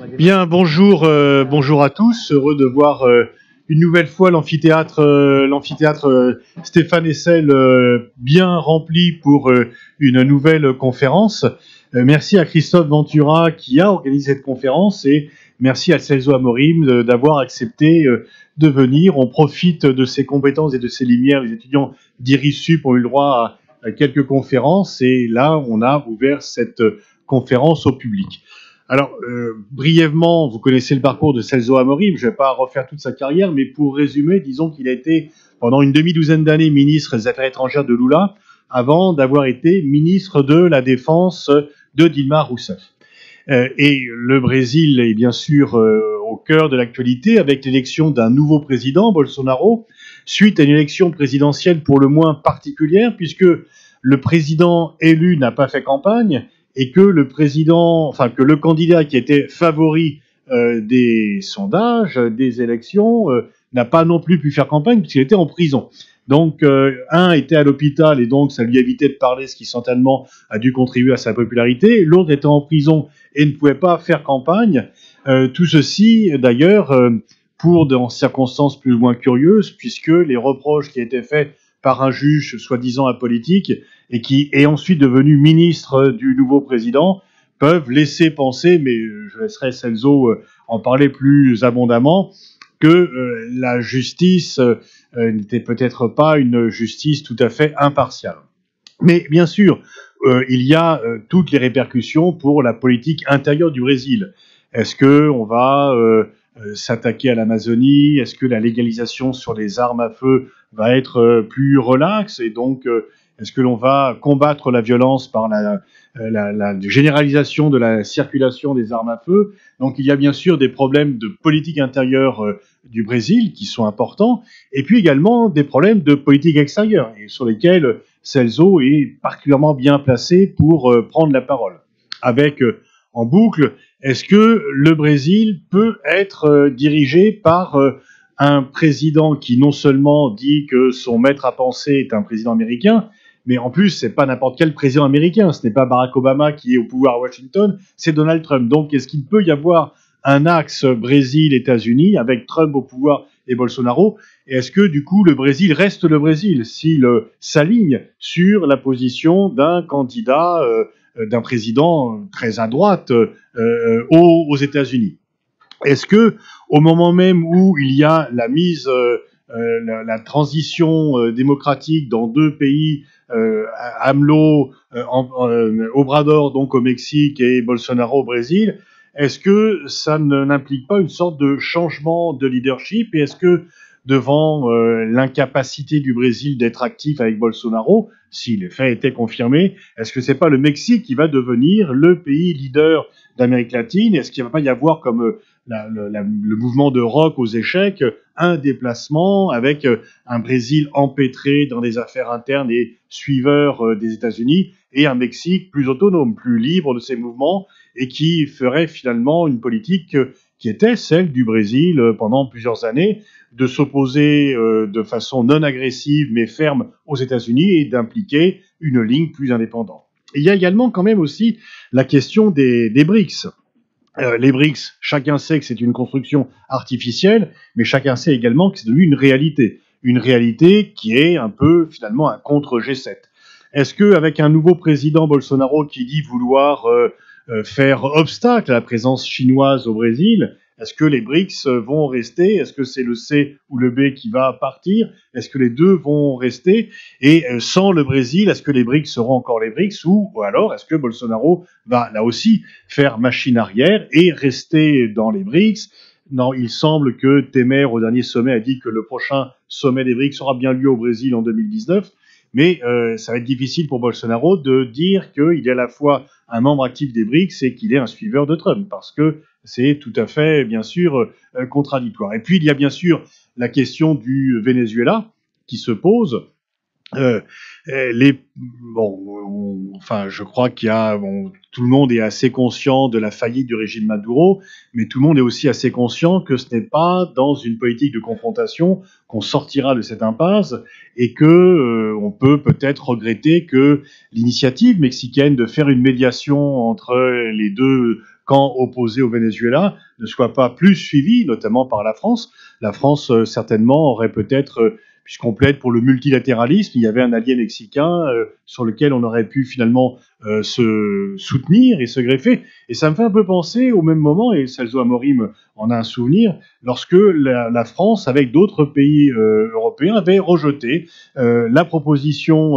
Bien, bonjour, bonjour à tous. Heureux de voir une nouvelle fois l'amphithéâtre Stéphane Hessel bien rempli pour une nouvelle conférence. Merci à Christophe Ventura qui a organisé cette conférence et merci à Celso Amorim d'avoir accepté de venir. On profite de ses compétences et de ses lumières. Les étudiants d'IRISUP ont eu le droit à quelques conférences et là, on a ouvert cette conférence au public. Alors, brièvement, vous connaissez le parcours de Celso Amorim, je ne vais pas refaire toute sa carrière, mais pour résumer, disons qu'il a été pendant une demi-douzaine d'années ministre des Affaires étrangères de Lula, avant d'avoir été ministre de la Défense de Dilma Rousseff. Et le Brésil est bien sûr au cœur de l'actualité avec l'élection d'un nouveau président, Bolsonaro, suite à une élection présidentielle pour le moins particulière, puisque le président élu n'a pas fait campagne, et que le candidat qui était favori des sondages, des élections, n'a pas non plus pu faire campagne puisqu'il était en prison. Donc, un était à l'hôpital et donc ça lui évitait de parler, ce qui certainement a dû contribuer à sa popularité. L'autre était en prison et ne pouvait pas faire campagne. Tout ceci, d'ailleurs, dans circonstances plus ou moins curieuses, puisque les reproches qui étaient faits par un juge soi-disant apolitique et qui est ensuite devenu ministre du nouveau président, peuvent laisser penser, mais je laisserai Celso en parler plus abondamment, que la justice n'était peut-être pas une justice tout à fait impartiale. Mais bien sûr, il y a toutes les répercussions pour la politique intérieure du Brésil. Est-ce qu'on va s'attaquer à l'Amazonie? Est-ce que la légalisation sur les armes à feu va être plus relaxe? Et donc, est-ce que l'on va combattre la violence par la généralisation de la circulation des armes à feu? Donc, il y a bien sûr des problèmes de politique intérieure du Brésil qui sont importants, et puis également des problèmes de politique extérieure, et sur lesquels Celso est particulièrement bien placé pour prendre la parole. Avec en boucle, est-ce que le Brésil peut être dirigé par un président qui non seulement dit que son maître à penser est un président américain, mais en plus, c'est pas n'importe quel président américain. Ce n'est pas Barack Obama qui est au pouvoir à Washington, c'est Donald Trump. Donc, est-ce qu'il peut y avoir un axe Brésil-États-Unis avec Trump au pouvoir et Bolsonaro? Et est-ce que, du coup, le Brésil reste le Brésil s'il s'aligne sur la position d'un candidat, d'un président très à droite aux États-Unis? Est-ce que, au moment même où il y a la transition démocratique dans deux pays, AMLO, Obrador donc au Mexique et Bolsonaro au Brésil, est-ce que ça n'implique pas une sorte de changement de leadership? Et est-ce que devant l'incapacité du Brésil d'être actif avec Bolsonaro, si les faits étaient confirmés, est-ce que c'est pas le Mexique qui va devenir le pays leader d'Amérique latine? Est-ce qu'il ne va pas y avoir comme le mouvement de rock aux échecs, un déplacement avec un Brésil empêtré dans des affaires internes et suiveur des États-Unis, et un Mexique plus autonome, plus libre de ses mouvements, et qui ferait finalement une politique qui était celle du Brésil pendant plusieurs années, de s'opposer de façon non agressive mais ferme aux États-Unis et d'impliquer une ligne plus indépendante. Et il y a également quand même aussi la question des BRICS. Les BRICS, chacun sait que c'est une construction artificielle, mais chacun sait également que c'est devenu une réalité qui est un peu finalement un contre G7. Est-ce qu'avec un nouveau président Bolsonaro qui dit vouloir faire obstacle à la présence chinoise au Brésil, est-ce que les BRICS vont rester? Est-ce que c'est le C ou le B qui va partir? Est-ce que les deux vont rester? Et sans le Brésil, est-ce que les BRICS seront encore les BRICS? Ou alors, est-ce que Bolsonaro va là aussi faire machine arrière et rester dans les BRICS? Non, il semble que Temer, au dernier sommet, a dit que le prochain sommet des BRICS aura bien lieu au Brésil en 2019. Mais ça va être difficile pour Bolsonaro de dire qu'il est à la fois un membre actif des BRICS et qu'il est un suiveur de Trump, parce que c'est tout à fait, bien sûr, contradictoire. Et puis, il y a bien sûr la question du Venezuela qui se pose. Je crois qu'il y a, tout le monde est assez conscient de la faillite du régime Maduro, mais tout le monde est aussi assez conscient que ce n'est pas dans une politique de confrontation qu'on sortira de cette impasse, et que on peut peut-être regretter que l'initiative mexicaine de faire une médiation entre les deux camp opposé au Venezuela ne soit pas plus suivi, notamment par la France. La France, certainement, aurait peut-être, puisqu'on plaide pour le multilatéralisme, il y avait un allié mexicain sur lequel on aurait pu finalement se soutenir et se greffer. Et ça me fait un peu penser au même moment, et Celso Amorim en a un souvenir, lorsque la France, avec d'autres pays européens, avait rejeté la proposition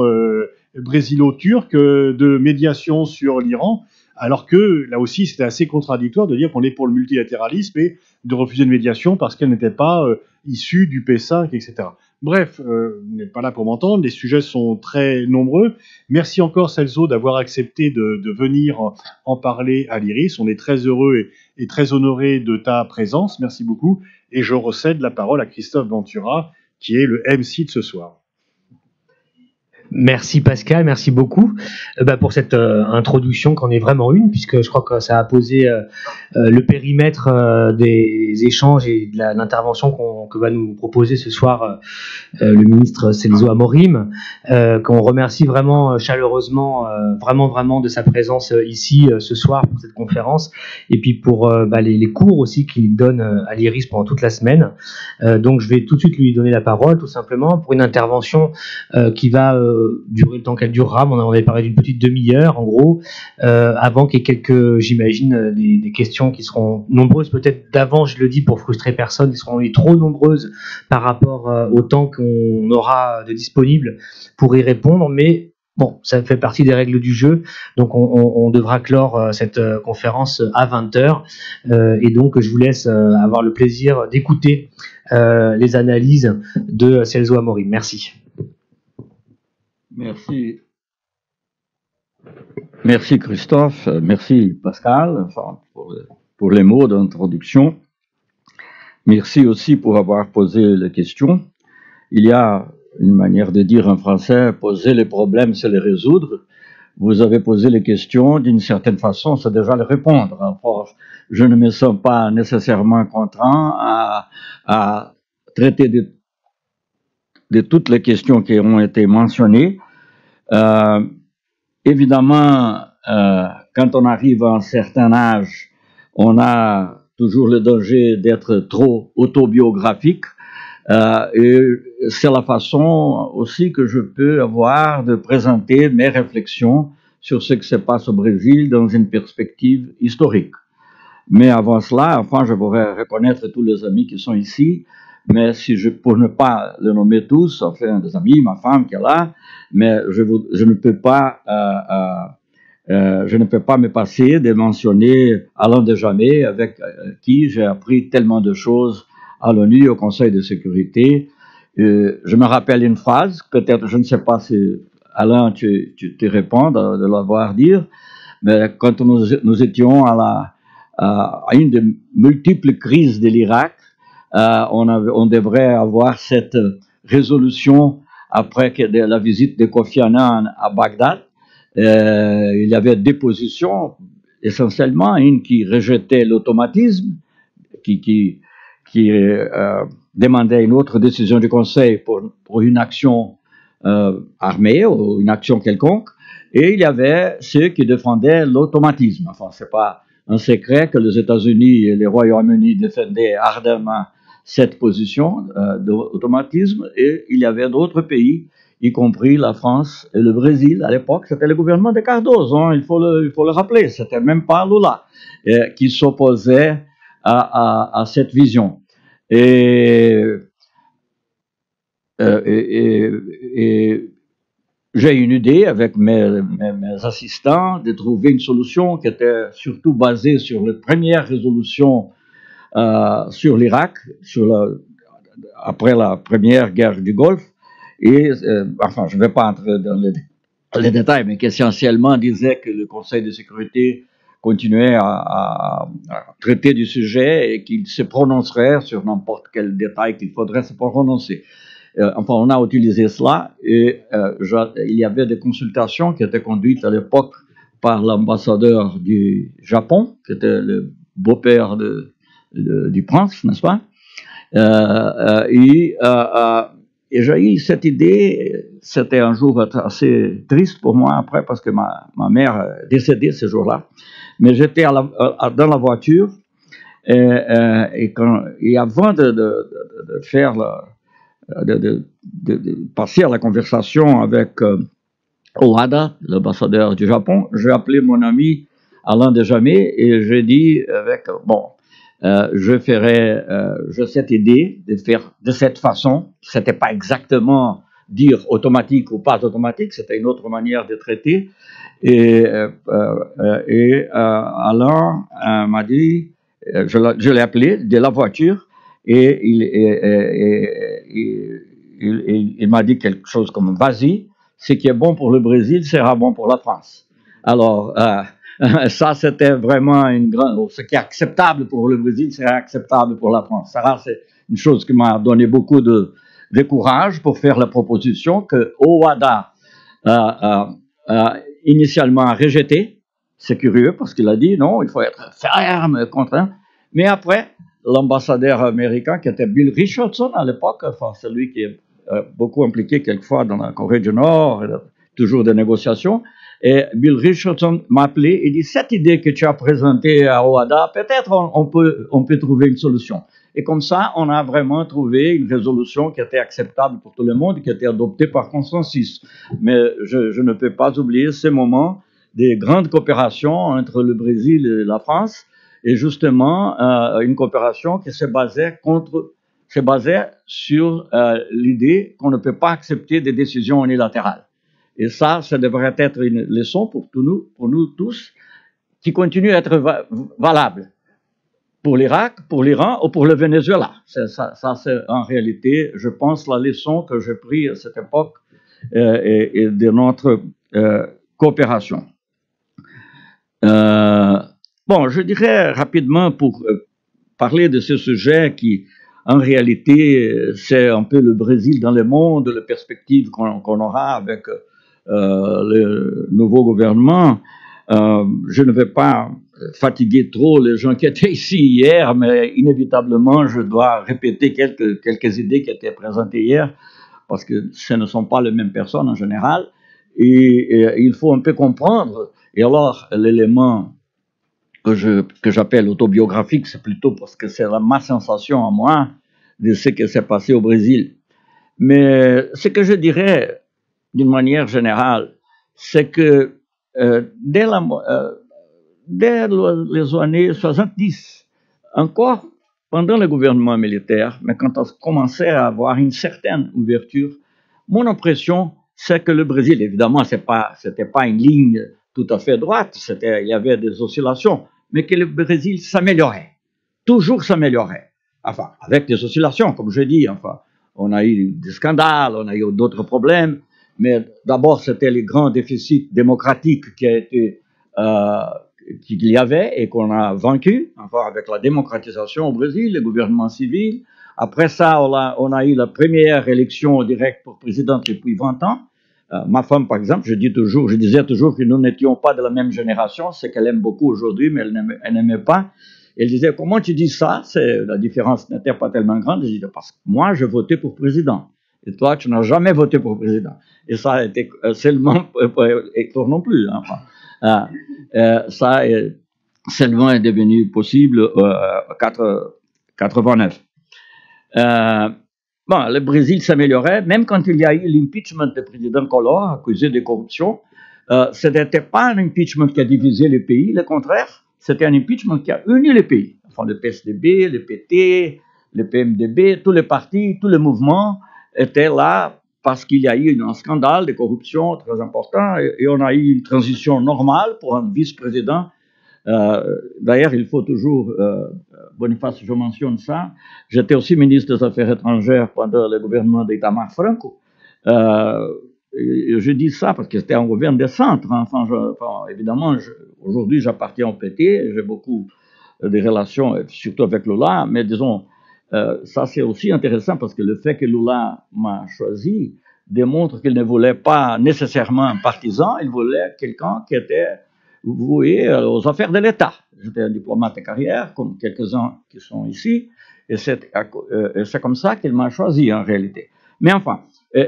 brésilo-turque de médiation sur l'Iran, alors que là aussi c'était assez contradictoire de dire qu'on est pour le multilatéralisme et de refuser une médiation parce qu'elle n'était pas issue du P5, etc. Bref, vous n'êtes pas là pour m'entendre, les sujets sont très nombreux. Merci encore Celso d'avoir accepté de venir en parler à l'Iris. On est très heureux et très honoré de ta présence. Merci beaucoup. Et je recède la parole à Christophe Ventura, qui est le MC de ce soir. Merci Pascal, merci beaucoup pour cette introduction qu'en est vraiment une, puisque je crois que ça a posé le périmètre des échanges et de l'intervention que va nous proposer ce soir le ministre Celso Amorim, qu'on remercie vraiment chaleureusement, vraiment de sa présence ici ce soir pour cette conférence, et puis pour les cours aussi qu'il donne à l'IRIS pendant toute la semaine. Donc je vais tout de suite lui donner la parole, tout simplement, pour une intervention qui va durer le temps qu'elle durera. On avait parlé d'une petite demi-heure en gros, avant qu'il y ait quelques, j'imagine, des questions qui seront nombreuses peut-être d'avant, je le dis pour frustrer personne, qui seront trop nombreuses par rapport au temps qu'on aura de disponible pour y répondre, mais bon, ça fait partie des règles du jeu, donc on devra clore cette conférence à 20h, et donc je vous laisse avoir le plaisir d'écouter les analyses de Celso Amorim. Merci. Merci Christophe, merci Pascal pour les mots d'introduction. Merci aussi pour avoir posé les questions. Il y a une manière de dire en français, poser les problèmes, c'est les résoudre. Vous avez posé les questions, d'une certaine façon, c'est déjà les répondre. Alors, je ne me sens pas nécessairement contraint à traiter de toutes les questions qui ont été mentionnées. Évidemment, quand on arrive à un certain âge, on a toujours le danger d'être trop autobiographique. Et c'est la façon aussi que je peux avoir de présenter mes réflexions sur ce qui se passe au Brésil dans une perspective historique. Mais avant cela, enfin, je voudrais reconnaître tous les amis qui sont ici, mais pour ne pas les nommer tous, enfin, des amis, ma femme qui est là, mais je ne peux pas me passer de mentionner Alain Desjamets, avec qui j'ai appris tellement de choses à l'ONU, au Conseil de sécurité. Je me rappelle une phrase, peut-être, je ne sais pas si Alain, tu te réponds de l'avoir dit, mais quand nous étions à une des multiples crises de l'Irak, on devrait avoir cette résolution après la visite de Kofi Annan à Bagdad. Il y avait deux positions, essentiellement une qui rejetait l'automatisme, qui demandait une autre décision du Conseil pour une action armée ou une action quelconque, et il y avait ceux qui défendaient l'automatisme. Enfin, c'est pas un secret que les États-Unis et le Royaume-Uni défendaient ardemment cette position d'automatisme, et il y avait d'autres pays, y compris la France et le Brésil. À l'époque, c'était le gouvernement de Cardoso, hein, il faut le rappeler, c'était même pas Lula qui s'opposait à cette vision. Et j'ai une idée avec mes assistants de trouver une solution qui était surtout basée sur la première résolution sur l'Irak, après la première guerre du Golfe. Et enfin, je ne vais pas entrer dans les détails, mais qui essentiellement disait que le Conseil de sécurité continuait à traiter du sujet et qu'il se prononcerait sur n'importe quel détail qu'il faudrait se prononcer. Enfin, on a utilisé cela, et il y avait des consultations qui étaient conduites à l'époque par l'ambassadeur du Japon, qui était le beau-père du prince, n'est-ce pas? et j'ai eu cette idée, c'était un jour assez triste pour moi après, parce que ma mère est décédée ce jour-là, mais j'étais dans la voiture, et avant de faire de passer à la conversation avec Owada, l'ambassadeur du Japon, j'ai appelé mon ami Alain Desjamets et j'ai dit j'ai cette idée de faire de cette façon. C'était pas exactement dire automatique ou pas automatique, c'était une autre manière de traiter. Et Alain m'a dit, je l'ai appelé de la voiture et il m'a dit quelque chose comme vas-y, ce qui est bon pour le Brésil sera bon pour la France. Alors, ça, c'était vraiment ce qui est acceptable pour le Brésil sera acceptable pour la France. Ça, c'est une chose qui m'a donné beaucoup de courage pour faire la proposition que Owada initialement a rejeté. C'est curieux parce qu'il a dit non, il faut être ferme contre un. Mais après, l'ambassadeur américain qui était Bill Richardson à l'époque, enfin celui qui est beaucoup impliqué quelquefois dans la Corée du Nord, toujours des négociations, et Bill Richardson m'a appelé et dit cette idée que tu as présentée à Owada, peut-être on peut trouver une solution. Et comme ça, on a vraiment trouvé une résolution qui était acceptable pour tout le monde, qui était adoptée par consensus. Mais je ne peux pas oublier ces moments des grandes coopérations entre le Brésil et la France, et justement une coopération qui se basait sur l'idée qu'on ne peut pas accepter des décisions unilatérales. Et ça devrait être une leçon pour nous tous, qui continue à être valable pour l'Irak, pour l'Iran ou pour le Venezuela. Ça c'est en réalité, je pense, la leçon que j'ai prise à cette époque et de notre coopération. Je dirais rapidement pour parler de ce sujet qui, en réalité, c'est un peu le Brésil dans le monde, les perspectives qu'on aura avec le nouveau gouvernement. Je ne vais pas fatiguer trop les gens qui étaient ici hier, mais inévitablement, je dois répéter quelques idées qui étaient présentées hier, parce que ce ne sont pas les mêmes personnes en général, et il faut un peu comprendre. Et alors, l'élément que j'appelle autobiographique, c'est plutôt parce que c'est ma sensation à moi de ce qui s'est passé au Brésil. Mais ce que je dirais d'une manière générale, c'est que dès les années 70, encore pendant le gouvernement militaire, mais quand on commençait à avoir une certaine ouverture, mon impression, c'est que le Brésil, évidemment, c'était pas une ligne tout à fait droite, il y avait des oscillations, mais que le Brésil s'améliorait, toujours s'améliorait. Enfin, avec des oscillations, comme je dis, enfin, on a eu des scandales, on a eu d'autres problèmes, mais d'abord, c'était les grands déficits démocratiques qu'il y avait et qu'on a vaincu, enfin, avec la démocratisation au Brésil, le gouvernement civil. Après ça, on a eu la première élection directe pour président depuis 20 ans. Ma femme, par exemple, je disais toujours que nous n'étions pas de la même génération, c'est qu'elle aime beaucoup aujourd'hui, mais elle n'aimait pas. Elle disait, comment tu dis ça? La différence n'était pas tellement grande. Je disais, parce que moi, je votais pour président. Et toi, tu n'as jamais voté pour président. Et ça a été seulement, et toi non plus. Enfin, ça est seulement est devenu possible en 89. Le Brésil s'améliorait, même quand il y a eu l'impeachment du président Collor, accusé de corruption. Ce n'était pas un impeachment qui a divisé le pays, le contraire, c'était un impeachment qui a uni le pays. Enfin, le PSDB, le PT, le PMDB, tous les partis, tous les mouvements étaient là parce qu'il y a eu un scandale de corruption très important et on a eu une transition normale pour un vice-président. D'ailleurs, il faut toujours, Boniface, je mentionne ça, j'étais aussi ministre des Affaires étrangères pendant le gouvernement d'Itamar Franco. Je dis ça parce que c'était un gouvernement de centre. Enfin, évidemment, aujourd'hui, j'appartiens au PT, j'ai beaucoup de relations, surtout avec Lula, mais disons, ça c'est aussi intéressant parce que le fait que Lula m'a choisi démontre qu'il ne voulait pas nécessairement un partisan, il voulait quelqu'un qui était voué aux affaires de l'État. J'étais un diplomate de carrière, comme quelques-uns qui sont ici, et c'est comme ça qu'il m'a choisi en réalité. Mais enfin,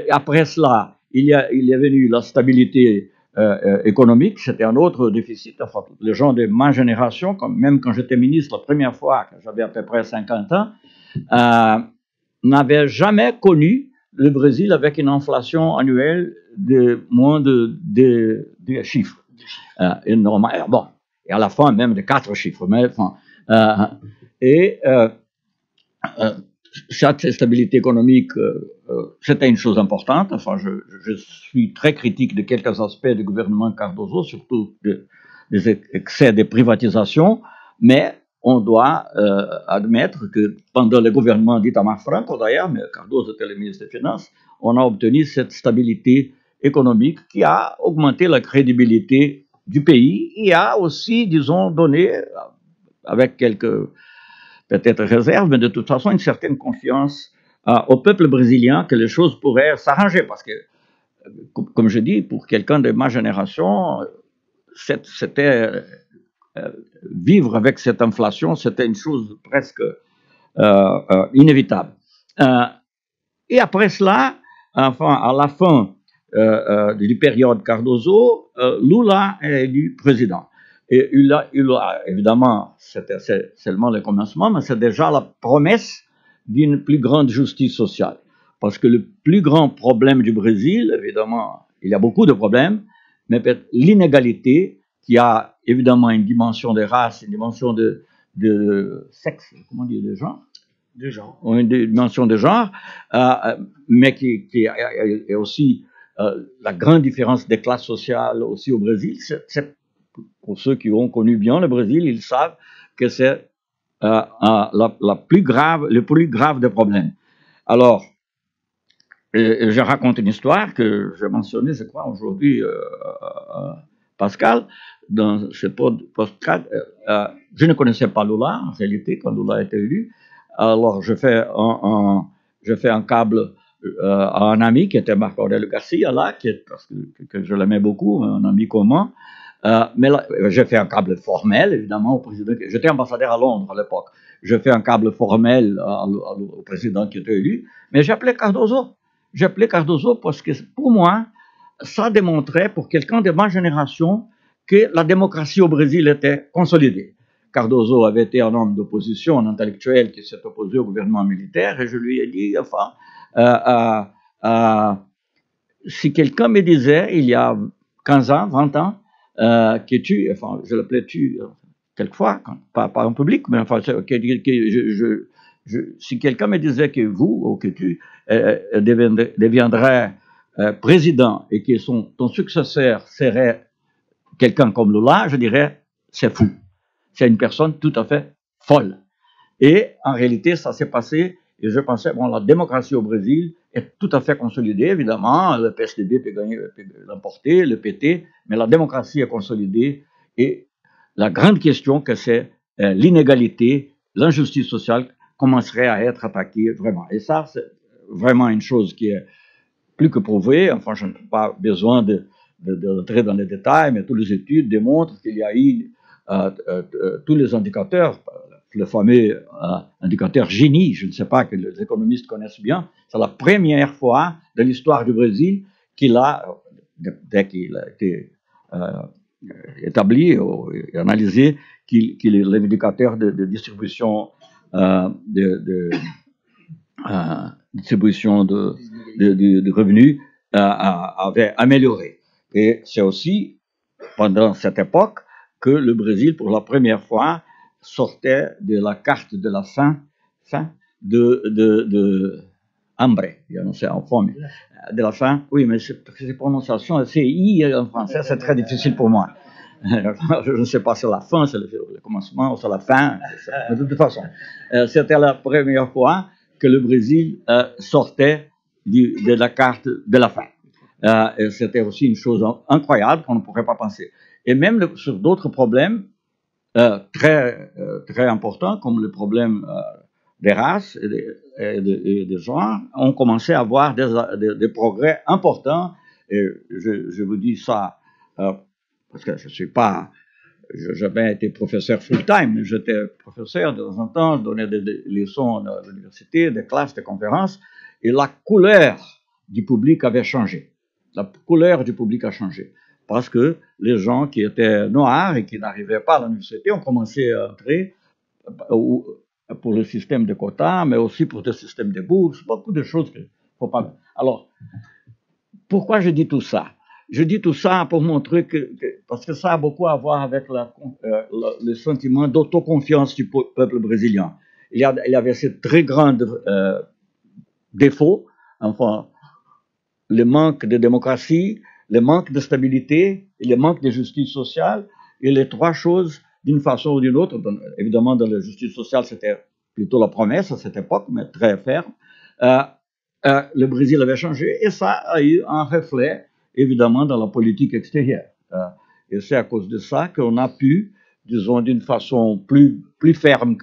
après cela, il est venu la stabilité économique, c'était un autre déficit. Enfin, les gens de ma génération, même quand j'étais ministre la première fois, quand j'avais à peu près 50 ans, n'avaient jamais connu le Brésil avec une inflation annuelle de moins de chiffres. Bon, et à la fin même de 4 chiffres. Mais, enfin, cette stabilité économique, c'était une chose importante. Enfin, je suis très critique de quelques aspects du gouvernement Cardoso, surtout des excès de privatisation, mais on doit admettre que pendant le gouvernement d'Itamar Franco, d'ailleurs, mais Cardoso était le ministre des Finances, on a obtenu cette stabilité économique qui a augmenté la crédibilité du pays et a aussi, disons, donné, avec quelques peut-être réserve, mais de toute façon une certaine confiance au peuple brésilien que les choses pourraient s'arranger. Parce que, comme je dis, pour quelqu'un de ma génération, c'était vivre avec cette inflation, c'était une chose presque inévitable. Et après cela, enfin, à la fin du période Cardoso, Lula est élu président. Et il a évidemment, c'était seulement le commencement, mais c'est déjà la promesse d'une plus grande justice sociale. Parce que le plus grand problème du Brésil, évidemment, il y a beaucoup de problèmes, mais l'inégalité, qui a évidemment une dimension de race, une dimension de sexe, comment dire, de genre, une dimension de genre, mais qui est aussi la grande différence des classes sociales aussi au Brésil. Pour ceux qui ont connu bien le Brésil, ils savent que c'est le plus grave des problèmes. Alors, je raconte une histoire que j'ai mentionnée, je crois, aujourd'hui, Pascal, dans ce podcast. Je ne connaissais pas Lula, en réalité, quand Lula a été élu. Alors, je fais un câble à un ami qui était Marco Aurélio Garcia, là, parce que je l'aimais beaucoup, un ami commun. Mais là, j'ai fait un câble formel, évidemment, au président. J'étais ambassadeur à Londres à l'époque. Je fais un câble formel au président qui était élu. Mais j'ai appelé Cardoso. J'ai appelé Cardoso parce que, pour moi, ça démontrait, pour quelqu'un de ma génération, que la démocratie au Brésil était consolidée. Cardoso avait été un homme d'opposition, un intellectuel qui s'est opposé au gouvernement militaire, et je lui ai dit, enfin, si quelqu'un me disait, il y a 15 ans, 20 ans, que tu, enfin, je l'appelais tu quelquefois, pas en public, mais enfin, si quelqu'un me disait que vous, ou que tu deviendrais président et que ton successeur serait quelqu'un comme Lula, je dirais, c'est fou. C'est une personne tout à fait folle. Et en réalité, ça s'est passé, et je pensais, bon, la démocratie au Brésil est tout à fait consolidée, évidemment, le PSDB peut l'emporter, le PT, mais la démocratie est consolidée, et la grande question que c'est l'inégalité, l'injustice sociale commencerait à être attaquée vraiment. Et ça, c'est vraiment une chose qui est plus que prouvée. Enfin, je n'ai pas besoin d'entrer dans les détails, mais toutes les études démontrent qu'il y a eu tous les indicateurs, le fameux indicateur Gini, je ne sais pas, que les économistes connaissent bien. C'est la première fois de l'histoire du Brésil dès qu'il a été établi et analysé, qu'il est l'indicateur de distribution distribution de revenus avait amélioré. Et c'est aussi pendant cette époque que le Brésil, pour la première fois, sortait de la carte de la faim de hambre, c'est en forme, de la faim. Oui, mais cette prononciation, c'est I en français, c'est très difficile pour moi. Je ne sais pas si c'est la fin, c'est le commencement ou c'est la fin. Mais de toute façon, c'était la première fois que le Brésil sortait de la carte de la faim. C'était aussi une chose incroyable qu'on ne pourrait pas penser. Et même sur d'autres problèmes très importants, comme le problème des races et des genres, on commençait à avoir des progrès importants. Et je vous dis ça parce que je n'ai jamais été professeur full-time, j'étais professeur de temps en temps, je donnais des leçons à l'université, des classes, des conférences, et la couleur du public avait changé. La couleur du public a changé. Parce que les gens qui étaient noirs et qui n'arrivaient pas à l'université ont commencé à entrer pour le système de quotas, mais aussi pour le système de bourses, beaucoup de choses qu'il ne faut pas... Alors, pourquoi je dis tout ça? Je dis tout ça pour montrer parce que ça a beaucoup à voir avec le sentiment d'autoconfiance du peuple brésilien. Il y avait ce très grand défaut, enfin, le manque de démocratie, le manque de stabilité et le manque de justice sociale, et les trois choses, d'une façon ou d'une autre, évidemment dans la justice sociale c'était plutôt la promesse à cette époque, mais très ferme, le Brésil avait changé, et ça a eu un reflet évidemment dans la politique extérieure. Et c'est à cause de ça qu'on a pu, disons d'une façon plus ferme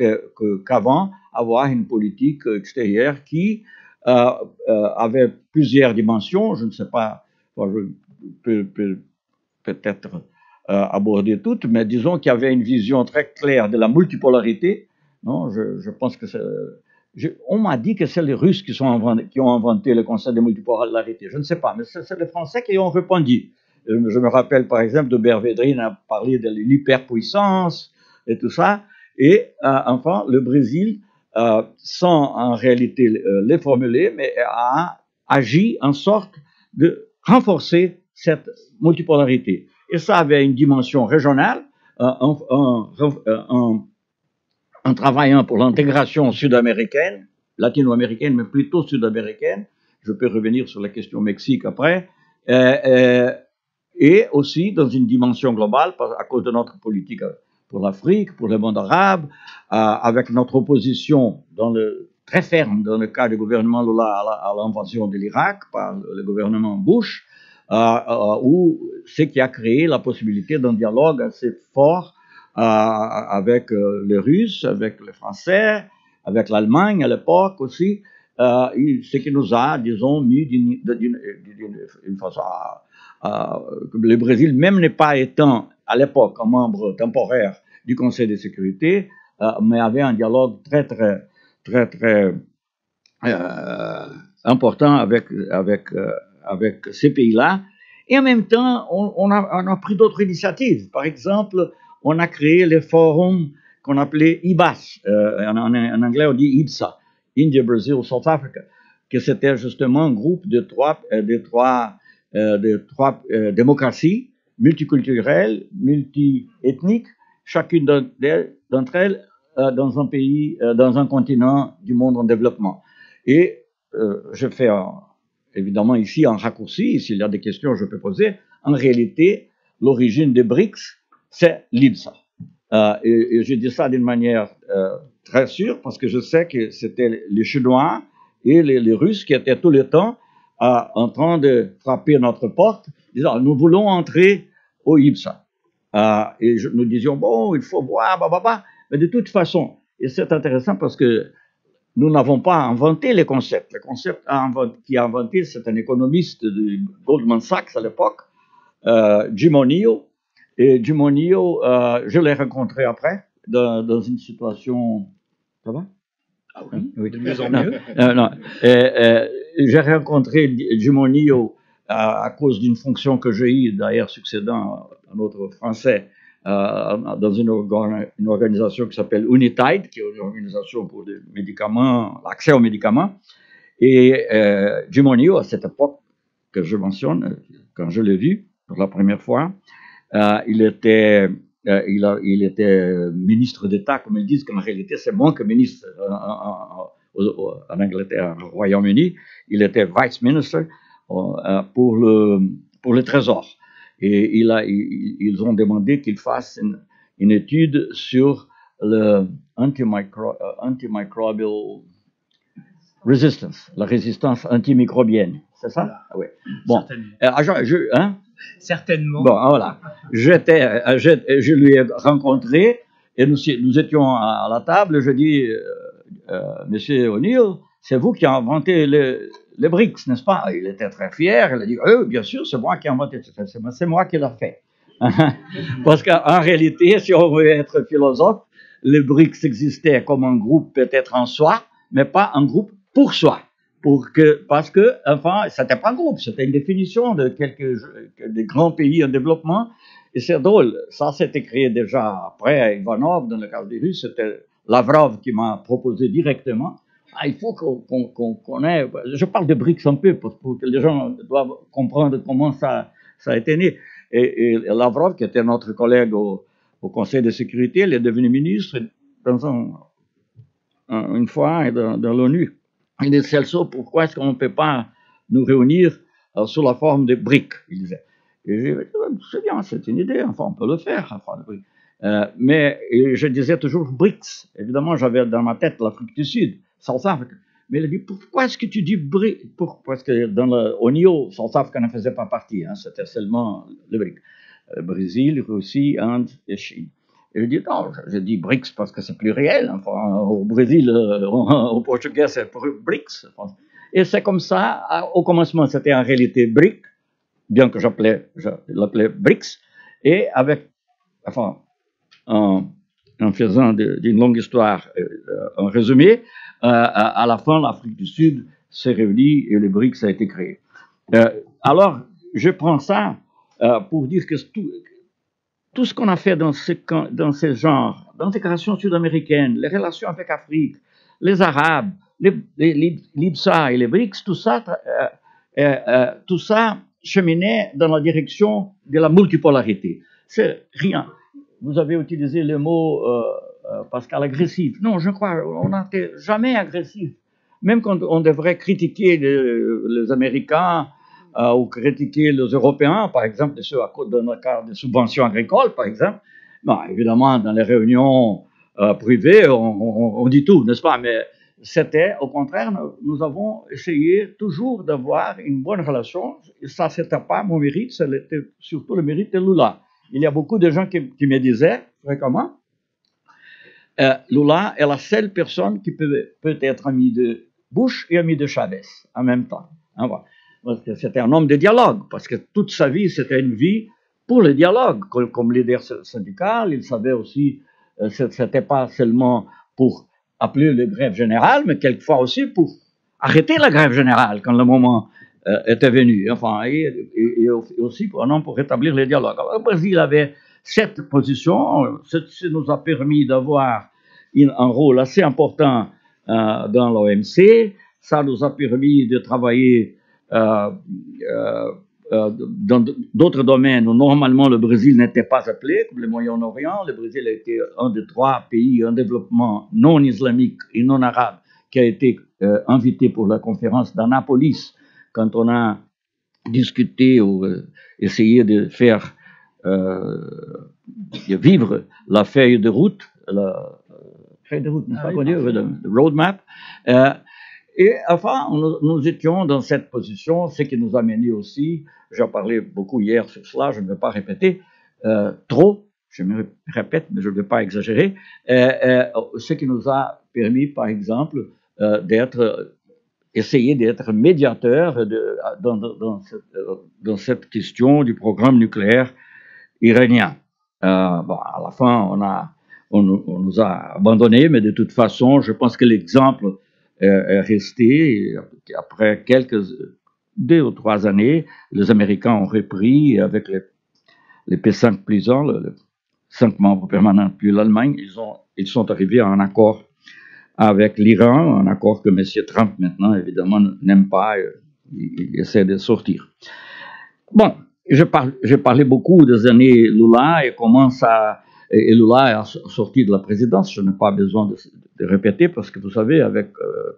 qu'avant, avoir une politique extérieure qui avait plusieurs dimensions. Je ne sais pas, je peux peut-être aborder toutes, mais disons qu'il y avait une vision très claire de la multipolarité. Non, je pense que on m'a dit que c'est les Russes qui ont inventé le concept de multipolarité. Je ne sais pas, mais c'est les Français qui ont répondu. Je me rappelle par exemple de Bervedrine a parlé de l'hyperpuissance et tout ça. Et enfin, le Brésil, sans en réalité les formuler, mais a agi en sorte de renforcer cette multipolarité. Et ça avait une dimension régionale, en travaillant pour l'intégration sud-américaine, latino-américaine, mais plutôt sud-américaine. Je peux revenir sur la question Mexique après. Et aussi dans une dimension globale, à cause de notre politique pour l'Afrique, pour le monde arabe, avec notre opposition très ferme dans le cas du gouvernement Lula à l'invasion de l'Irak par le gouvernement Bush, ce qui a créé la possibilité d'un dialogue assez fort avec les Russes, avec les Français, avec l'Allemagne à l'époque aussi, ce qui nous a, disons, mis d'une façon... le Brésil, même n'est pas étant à l'époque un membre temporaire du Conseil de sécurité, mais avait un dialogue très important avec ces pays-là. Et en même temps, on a pris d'autres initiatives. Par exemple, on a créé les forums qu'on appelait IBAS. En anglais, on dit IBSA, India, Brazil, South Africa, que c'était justement un groupe de trois démocraties multiculturelles, multiethniques, chacune d'entre elles dans un pays, dans un continent du monde en développement. Et je fais évidemment ici un raccourci, s'il y a des questions je peux poser. En réalité, l'origine des BRICS, c'est l'IBSA. Et je dis ça d'une manière très sûre parce que je sais que c'était les Chinois et les Russes qui étaient tout le temps en train de frapper notre porte, disant nous voulons entrer au IBSA. Et nous disions bon, il faut voir, mais de toute façon, et c'est intéressant parce que nous n'avons pas inventé les concepts. Le concept qui a inventé, c'est un économiste de Goldman Sachs à l'époque, Jim O'Neill. Et Jim O'Neill, je l'ai rencontré après, dans une situation... Ça va? Ah oui, de mieux en mieux. Non. J'ai rencontré Jim O'Neill à cause d'une fonction que j'ai eue, d'ailleurs succédant à notre français, dans une organisation qui s'appelle Unitide, qui est une organisation pour des médicaments, l'accès aux médicaments. Et Jim O'Neill, à cette époque que je mentionne, quand je l'ai vu pour la première fois, il était ministre d'État, comme ils disent, qu'en réalité c'est moins que ministre en Angleterre, au Royaume-Uni. Il était vice minister pour le Trésor. Et ils ont demandé qu'il fasse une étude sur le antimicrobial resistance, la résistance antimicrobienne. C'est ça? Oui. Bon. Certainement. Bon, voilà. Je lui ai rencontré et nous étions à la table. Je dis, Monsieur O'Neill, c'est vous qui avez inventé les BRICS, n'est-ce pas? Il était très fier. Il a dit, bien sûr, c'est moi qui ai inventé. C'est moi qui l'ai fait. Parce qu'en réalité, si on veut être philosophe, les BRICS existaient comme un groupe peut-être en soi, mais pas un groupe pour soi. parce que, enfin, c'était pas un groupe, c'était une définition de des grands pays en développement. Et c'est drôle, ça s'était créé déjà après Ivanov, dans le cas des Russes, c'était Lavrov qui m'a proposé directement. Ah, il faut qu'on ait. Je parle de BRICS un peu pour que les gens doivent comprendre comment ça a été né. Et Lavrov, qui était notre collègue au Conseil de sécurité, il est devenu ministre une fois dans l'ONU. Il dit, Celso, pourquoi est-ce qu'on ne peut pas nous réunir sous la forme de BRICS, il disait. Et j'ai dit, c'est bien, c'est une idée, enfin, on peut le faire. Enfin, mais je disais toujours BRICS. Évidemment, j'avais dans ma tête l'Afrique du Sud, South Africa. Mais il a dit, pourquoi est-ce que tu dis BRICS? Parce que dans l'ONU, South Africa ne faisait pas partie, hein, c'était seulement le BRICS. Brésil, Russie, Inde et Chine. Et je dis, non, je dis BRICS parce que c'est plus réel. Enfin, au Brésil, au Portugais, c'est BRICS. Et c'est comme ça, au commencement, c'était en réalité BRIC, bien que je l'appelais BRICS. Et avec, enfin, en faisant d'une longue histoire un résumé, à la fin, l'Afrique du Sud s'est réunie et le BRICS a été créé. Alors, je prends ça pour dire que tout ce qu'on a fait dans ces genres, l'intégration sud-américaine, les relations avec l'Afrique, les Arabes, l'IBSA et les BRICS, tout ça cheminait dans la direction de la multipolarité. C'est rien. Vous avez utilisé le mot, Pascal, agressif. Non, je crois on n'était jamais agressif. Même quand on devrait critiquer les Américains ou critiquer les Européens, par exemple, dans le cas des subventions agricoles, par exemple. Bon, évidemment, dans les réunions privées, on dit tout, n'est-ce pas? Mais c'était, au contraire, nous avons essayé toujours d'avoir une bonne relation. Et ça, c'était pas mon mérite, c'était surtout le mérite de Lula. Il y a beaucoup de gens qui me disaient fréquemment, Lula est la seule personne qui peut être ami de Bush et ami de Chavez en même temps. Hein, voilà. Parce que c'était un homme de dialogue, parce que toute sa vie, c'était une vie pour le dialogue. Comme leader syndical, il savait aussi, c'était pas seulement pour appeler les grèves générales, mais quelquefois aussi pour arrêter la grève générale quand le moment était venu. Enfin, et aussi pour rétablir le dialogue. Alors, le Brésil avait cette position, ça nous a permis d'avoir un rôle assez important dans l'OMC, ça nous a permis de travailler dans d'autres domaines où normalement le Brésil n'était pas appelé, comme le Moyen-Orient. Le Brésil a été un des 3 pays en développement non islamique et non arabe qui a été invité pour la conférence d'Annapolis, quand on a discuté ou essayé de faire de vivre la feuille de route, le roadmap. Et enfin, nous étions dans cette position, ce qui nous a mené aussi, j'ai parlé beaucoup hier sur cela, je ne vais pas répéter trop, je me répète, mais je ne vais pas exagérer, ce qui nous a permis, par exemple, essayer d'être médiateur dans cette question du programme nucléaire iranien. Bon, à la fin, on nous a abandonnés, mais de toute façon, je pense que l'exemple est resté. Après 2 ou 3 années, les Américains ont repris avec les P5 plus 1, les 5 membres permanents plus l'Allemagne, ils sont arrivés à un accord avec l'Iran, un accord que M. Trump maintenant évidemment n'aime pas, il essaie de sortir. Bon, j'ai parlé beaucoup des années Lula et comment ça... Et Lula a sorti de la présidence, je n'ai pas besoin de répéter, parce que vous savez, avec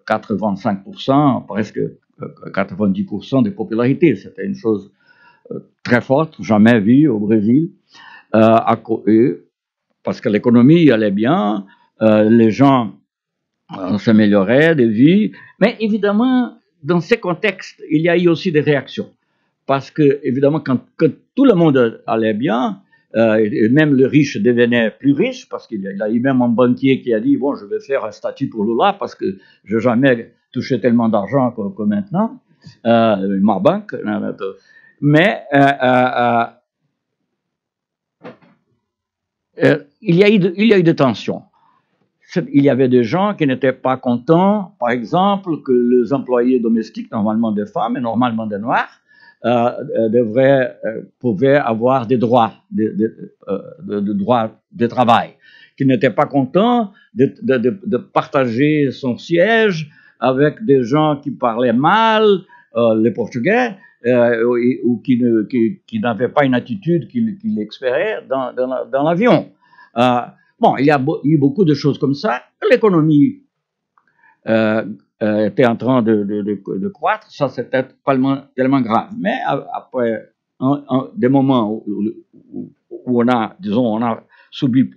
85%, presque 90% de popularité, c'était une chose très forte, jamais vue au Brésil, parce que l'économie allait bien, les gens s'amélioraient de vie, mais évidemment, dans ces contextes, il y a eu aussi des réactions, parce que, évidemment, quand tout le monde allait bien, et même le riche devenait plus riche, parce qu'il y a eu même un banquier qui a dit, bon, je vais faire un statut pour Lula, parce que je n'ai jamais touché tellement d'argent que maintenant, ma banque. Mais il y a eu des tensions. il y avait des gens qui n'étaient pas contents, par exemple, que les employés domestiques, normalement des femmes et normalement des noirs, pouvaient avoir des droits, de droits de travail, qui n'étaient pas contents de partager son siège avec des gens qui parlaient mal le portugais ou qui n'avaient pas une attitude qu'il espérait dans l'avion. Bon, il y a eu beaucoup de choses comme ça. L'économie était en train de croître, ça c'était tellement grave. Mais après des moments où on a, disons, on a subi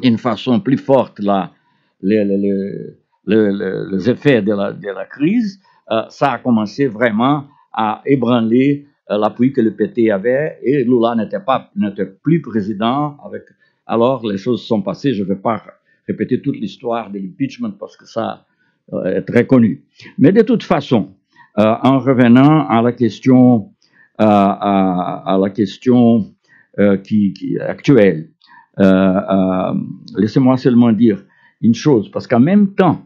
d'une façon plus forte les effets de la crise, ça a commencé vraiment à ébranler l'appui que le PT avait, et Lula n'était plus président. Alors les choses sont passées. Je ne vais pas répéter toute l'histoire de l'impeachment parce que ça est très connu. Mais de toute façon, en revenant à la question, qui actuelle, laissez-moi seulement dire une chose, parce qu'en même temps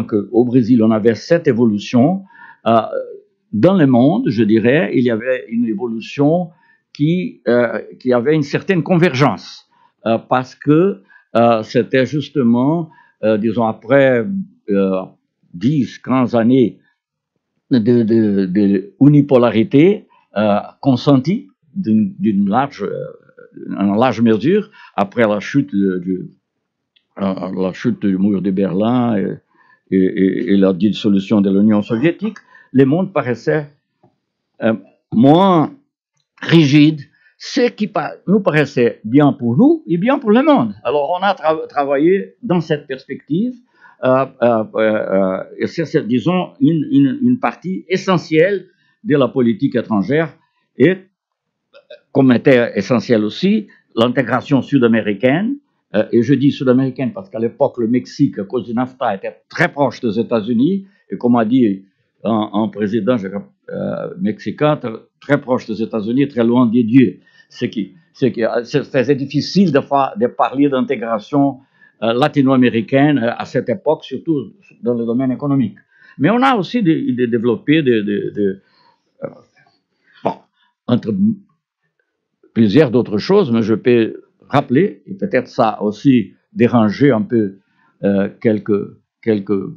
qu'au Brésil, on avait cette évolution, dans le monde, je dirais, il y avait une évolution qui avait une certaine convergence, parce que c'était justement, disons, après 10, 15 années d'unipolarité consentie en large mesure, après la chute du mur de Berlin et la dissolution de l'Union soviétique, le monde paraissait moins rigide, ce qui nous paraissait bien pour nous et bien pour le monde. Alors on a travaillé dans cette perspective, et c'est, disons, une partie essentielle de la politique étrangère, et comme était essentielle aussi l'intégration sud-américaine. Et je dis sud-américaine parce qu'à l'époque, le Mexique, à cause du NAFTA, était très proche des États-Unis. Et comme a dit un président mexicain, très proche des États-Unis, très loin des dieux. C'est difficile de parler d'intégration latino-américaine à cette époque, surtout dans le domaine économique. Mais on a aussi développé bon, entre plusieurs d'autres choses, mais je peux rappeler, et peut-être ça a aussi dérangé un peu quelques-uns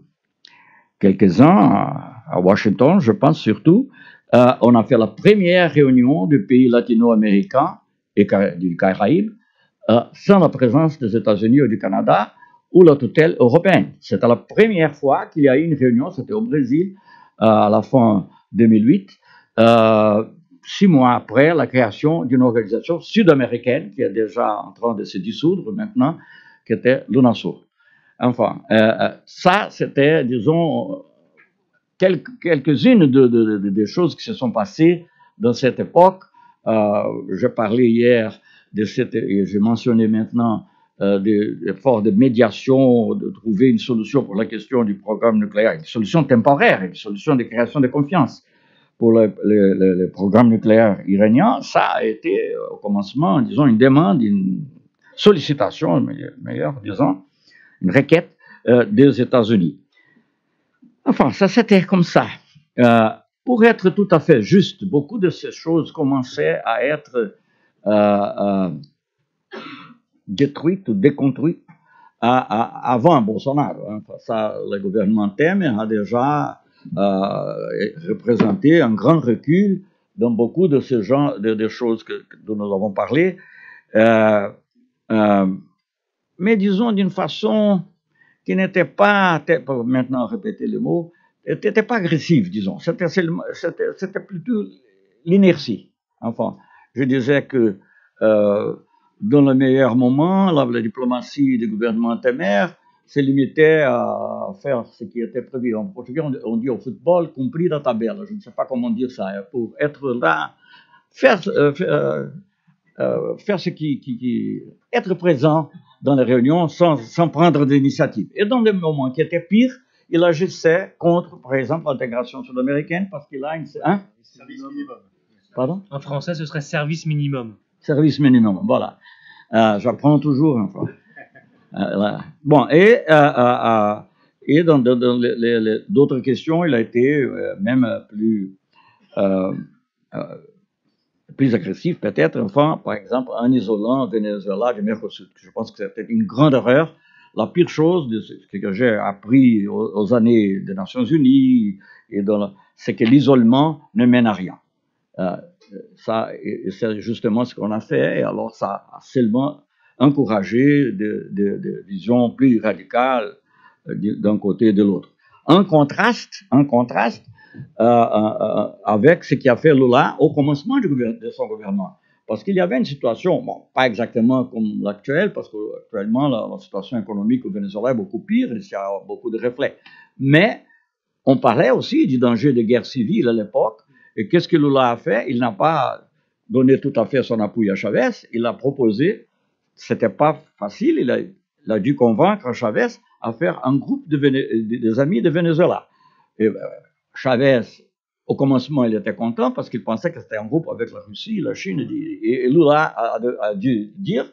à Washington, je pense surtout. On a fait la première réunion du pays latino-américain et du Caraïbe sans la présence des États-Unis ou du Canada ou la tutelle européenne. C'était la première fois qu'il y a eu une réunion, c'était au Brésil à la fin 2008, 6 mois après la création d'une organisation sud-américaine qui est déjà en train de se dissoudre maintenant, qui était l'UNASUR. Enfin, ça, c'était, disons, quelques-unes des choses qui se sont passées dans cette époque. Je parlais hier et je mentionnais maintenant des efforts de médiation, de trouver une solution pour la question du programme nucléaire, une solution temporaire, une solution de création de confiance pour le programme nucléaire iranien. Ça a été au commencement, disons, une demande, une sollicitation, meilleur disons, une requête des États-Unis. Enfin, ça c'était comme ça. Pour être tout à fait juste, beaucoup de ces choses commençaient à être détruites ou déconstruites avant Bolsonaro. Hein. Ça, le gouvernement Temer a déjà représenté un grand recul dans beaucoup de ce genre de choses dont nous avons parlé. Mais disons d'une façon qui n'était pas, pour maintenant répéter le mot, n'était pas agressive, disons. C'était plutôt l'inertie. Enfin, je disais que dans le meilleur moment, la diplomatie du gouvernement Temer se limitait à faire ce qui était prévu. En portugais, on dit au football, compris dans ta tabelle. Je ne sais pas comment dire ça. Pour être là, faire ce qui être présent dans les réunions sans prendre d'initiative. Et dans des moments qui étaient pires, il agissait contre, par exemple, l'intégration sud-américaine parce qu'il a une... Hein? Service minimum. Pardon? En français, ce serait service minimum. Service minimum, voilà. J'apprends toujours. Enfin. Bon, et dans d'autres questions, il a été même plus agressif peut-être, enfin, par exemple, en isolant Venezuela du Mercosur. Je pense que c'était une grande erreur. La pire chose de ce que j'ai appris aux années des Nations Unies, c'est que l'isolement ne mène à rien. Ça, c'est justement ce qu'on a fait, et alors ça a seulement encouragé des visions plus radicales d'un côté et de l'autre. En contraste, avec ce qu'a fait Lula au commencement de son gouvernement. Parce qu'il y avait une situation, bon, pas exactement comme l'actuelle, parce qu'actuellement, la situation économique au Venezuela est beaucoup pire, il y a beaucoup de reflets. Mais on parlait aussi du danger de guerre civile à l'époque. Et qu'est-ce que Lula a fait? Il n'a pas donné tout à fait son appui à Chavez, il a proposé, c'était pas facile, il a dû convaincre Chavez à faire un groupe des amis de Venezuela. Et Chavez, au commencement, il était content parce qu'il pensait que c'était un groupe avec la Russie, la Chine, et Lula a dû dire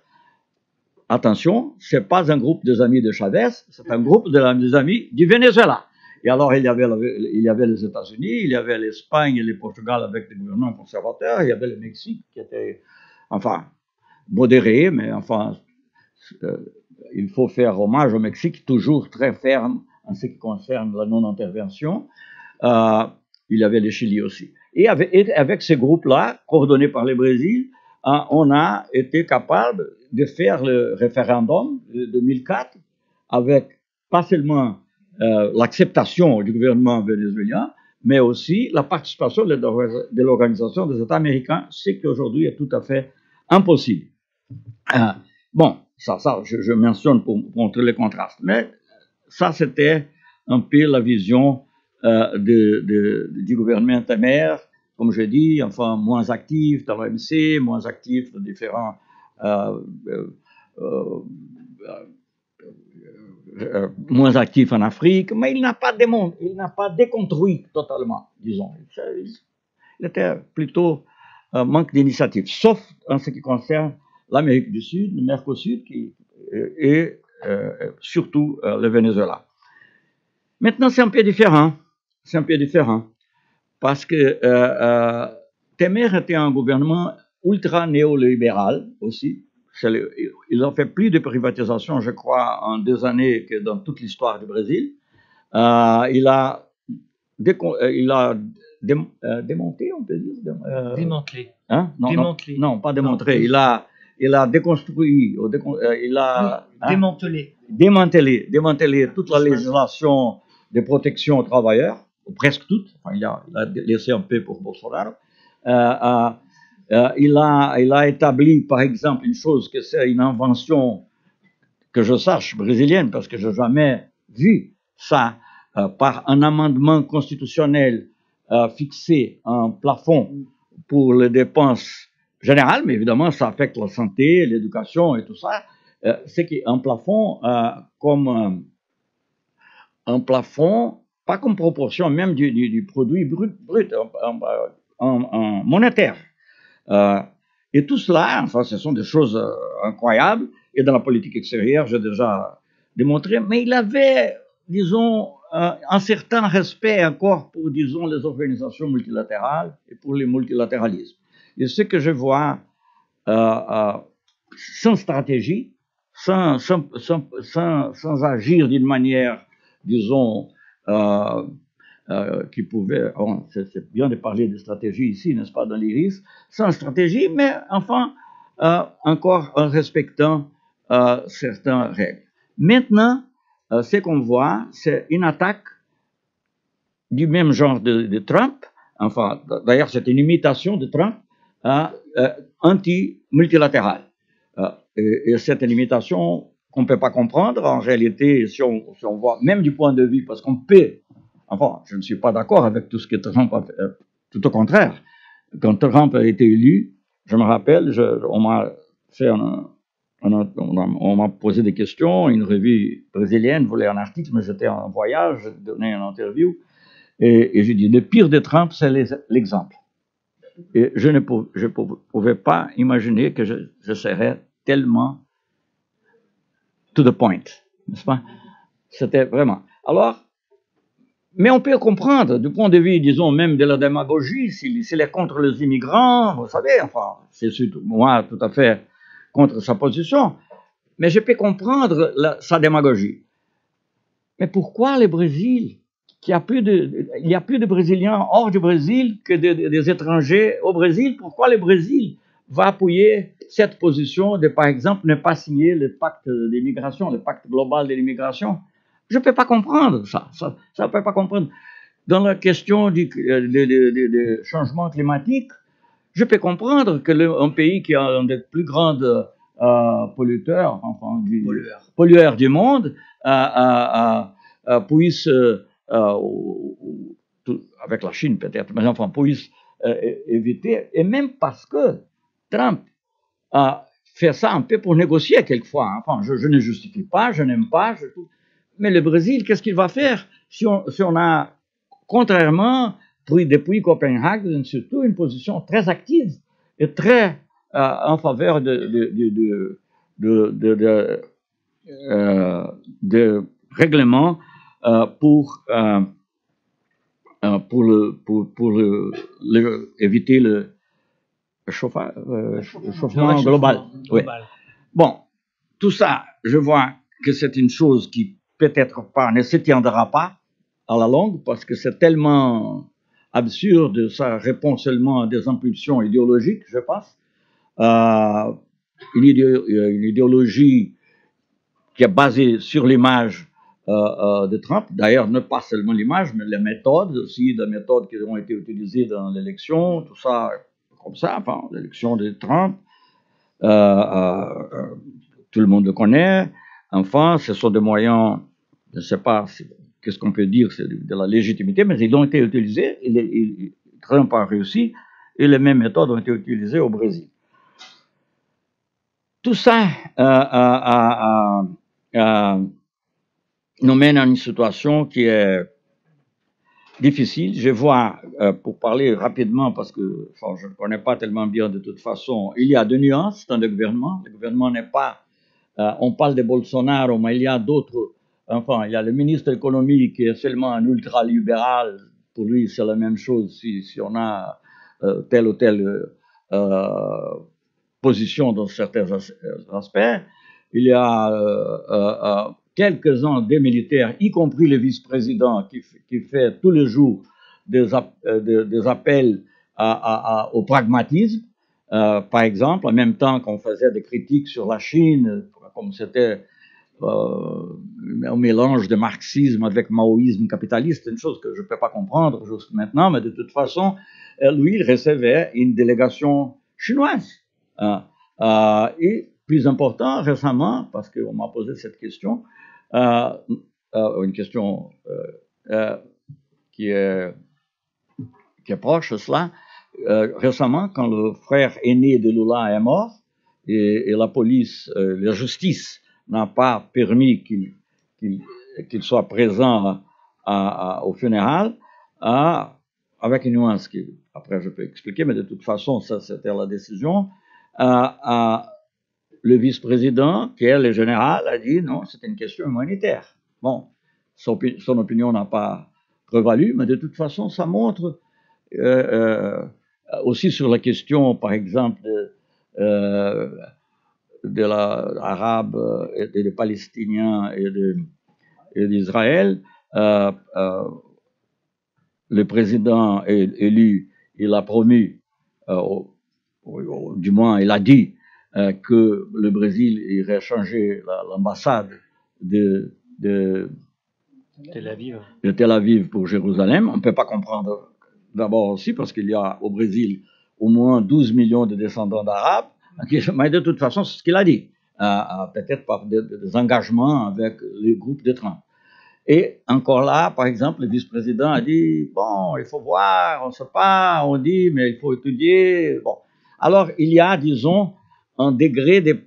attention, ce n'est pas un groupe des amis de Chavez, c'est un groupe des amis du Venezuela. Et alors, il y avait les États-Unis, il y avait l'Espagne et le Portugal avec des gouvernements conservateurs, il y avait le Mexique qui était, enfin, modéré, mais enfin, il faut faire hommage au Mexique, toujours très ferme en ce qui concerne la non-intervention. Il y avait le Chili aussi. Et avec ces groupes-là, coordonnés par le Brésil, on a été capable de faire le référendum de 2004 avec pas seulement l'acceptation du gouvernement vénézuélien, mais aussi la participation de l'Organisation des États américains, ce qui aujourd'hui est tout à fait impossible. Bon, ça je mentionne pour montrer les contrastes, mais ça c'était un peu la vision du gouvernement Temer, comme je dis, enfin moins actif dans l'OMC, moins actif dans différents moins actif en Afrique, mais il n'a pas déconstruit totalement, disons. Il était plutôt manque d'initiative, sauf en ce qui concerne l'Amérique du Sud, le Mercosur et surtout le Venezuela. Maintenant, c'est un peu différent. C'est un peu différent parce que Temer était un gouvernement ultra néolibéral aussi. Ils ont fait plus de privatisation, je crois, en 2 années que dans toute l'histoire du Brésil. Il a démonté, on peut dire. Démantelé. Hein? Démantelé. Non, pas démontré. Il a déconstruit. Il a démantelé toute la législation de protection aux travailleurs, ou presque toute. Enfin, il a laissé un peu pour Bolsonaro. Il a établi, par exemple, une chose que c'est une invention que je sache brésilienne, parce que je n'ai jamais vu ça, par un amendement constitutionnel fixé un plafond pour les dépenses générales, mais évidemment ça affecte la santé, l'éducation et tout ça. C'est qu'un plafond comme un plafond, pas comme proportion même du produit brut en monétaire. Et tout cela, enfin, ce sont des choses incroyables. Et dans la politique extérieure, j'ai déjà démontré, mais il avait, disons, un certain respect encore pour, disons, les organisations multilatérales et pour le multilatéralisme. Et ce que je vois sans stratégie, sans agir d'une manière, disons, qui pouvait, bon, c'est bien de parler de stratégie ici, n'est-ce pas, dans l'IRIS, sans stratégie, mais enfin, encore en respectant certaines règles. Maintenant, ce qu'on voit, c'est une attaque du même genre de Trump, enfin, d'ailleurs, c'est une imitation de Trump, anti-multilatérale. Et c'est une imitation qu'on ne peut pas comprendre. En réalité, si on voit, même du point de vue, parce qu'on peut, enfin, je ne suis pas d'accord avec tout ce que Trump a fait, tout au contraire. Quand Trump a été élu, je me rappelle, on m'a fait on m'a posé des questions, une revue brésilienne voulait un article, mais j'étais en voyage, je donnais une interview, et j'ai dit, le pire de Trump, c'est l'exemple. Et je ne pouvais pas imaginer que je serais tellement to the point, n'est-ce pas? C'était vraiment. Alors, mais on peut comprendre, du point de vue, disons, même de la démagogie, s'il est contre les immigrants, vous savez, enfin, c'est surtout moi tout à fait contre sa position, mais je peux comprendre sa démagogie. Mais pourquoi le Brésil, il y a plus de Brésiliens hors du Brésil que des étrangers au Brésil, pourquoi le Brésil va appuyer cette position de, par exemple, ne pas signer le pacte d'immigration, le pacte global de l'immigration? Je ne peux pas comprendre ça. Ça ne peut pas comprendre. Dans la question du changement climatique, je peux comprendre qu'un pays qui a un des plus grands pollueurs, enfin, pollueurs du monde, puisse, avec la Chine peut-être, mais enfin, puisse éviter, et même parce que Trump a fait ça un peu pour négocier quelquefois. Enfin, je ne justifie pas, je n'aime pas, mais le Brésil, qu'est-ce qu'il va faire si on a, contrairement, depuis Copenhague, surtout une position très active et très en faveur de règlements pour éviter le chauffement global. Oui. Bon, tout ça, je vois que c'est une chose qui peut-être pas ne se tiendra pas à la longue parce que c'est tellement absurde, ça répond seulement à des impulsions idéologiques, je pense. Une idéologie qui est basée sur l'image de Trump, d'ailleurs, ne pas seulement l'image, mais les méthodes aussi, des méthodes qui ont été utilisées dans l'élection, tout ça, comme ça, enfin, l'élection de Trump, tout le monde le connaît. Enfin, ce sont des moyens, je ne sais pas qu'est-ce qu'on peut dire, c'est de la légitimité, mais ils ont été utilisés, Trump a réussi, et les mêmes méthodes ont été utilisées au Brésil. Tout ça nous mène à une situation qui est difficile. Je vois, pour parler rapidement, parce que enfin, je ne connais pas tellement bien de toute façon, il y a deux nuances dans le gouvernement. Le gouvernement n'est pas... on parle de Bolsonaro, mais il y a d'autres... Enfin, il y a le ministre de l'économie qui est seulement un ultra-libéral. Pour lui, c'est la même chose si on a telle ou telle position dans certains aspects. Il y a quelques-uns des militaires, y compris le vice-président, qui fait tous les jours des appels au pragmatisme. Par exemple, en même temps qu'on faisait des critiques sur la Chine, comme c'était un mélange de marxisme avec maoïsme capitaliste, une chose que je ne peux pas comprendre juste maintenant, mais de toute façon, lui, il recevait une délégation chinoise. Et plus important, récemment, parce qu'on m'a posé cette question, une question qui est proche de cela, récemment, quand le frère aîné de Lula est mort, et la police, la justice n'a pas permis qu'il soit présent au funérail, avec une nuance qui, après je peux expliquer, mais de toute façon, ça c'était la décision, le vice-président, qui est le général, a dit non, c'est une question humanitaire. Bon, son opinion n'a pas prévalu, mais de toute façon, ça montre aussi sur la question, par exemple, de l'arabe et des Palestiniens et d'Israël. Le président est élu, il a promis, du moins il a dit que le Brésil irait changer l'ambassade de Tel Aviv pour Jérusalem. On ne peut pas comprendre d'abord aussi parce qu'il y a au Brésil au moins 12 millions de descendants d'Arabes, mais de toute façon c'est ce qu'il a dit, peut-être par des engagements avec les groupes de Trump. Et encore là, par exemple, le vice-président a dit, bon, il faut voir, on ne sait pas, on dit, mais il faut étudier. Bon. Alors, il y a, disons, un degré de...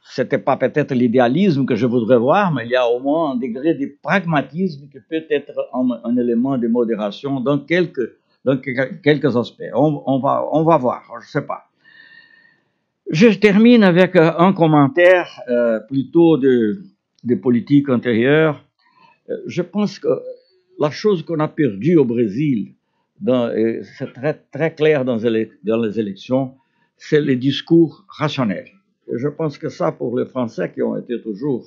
C'était pas peut-être l'idéalisme que je voudrais voir, mais il y a au moins un degré de pragmatisme qui peut être un élément de modération dans quelques aspects. On va voir, je ne sais pas. Je termine avec un commentaire plutôt de politique antérieure. Je pense que la chose qu'on a perdue au Brésil, c'est très clair dans les élections, c'est les discours rationnels. Et je pense que ça, pour les Français qui ont été toujours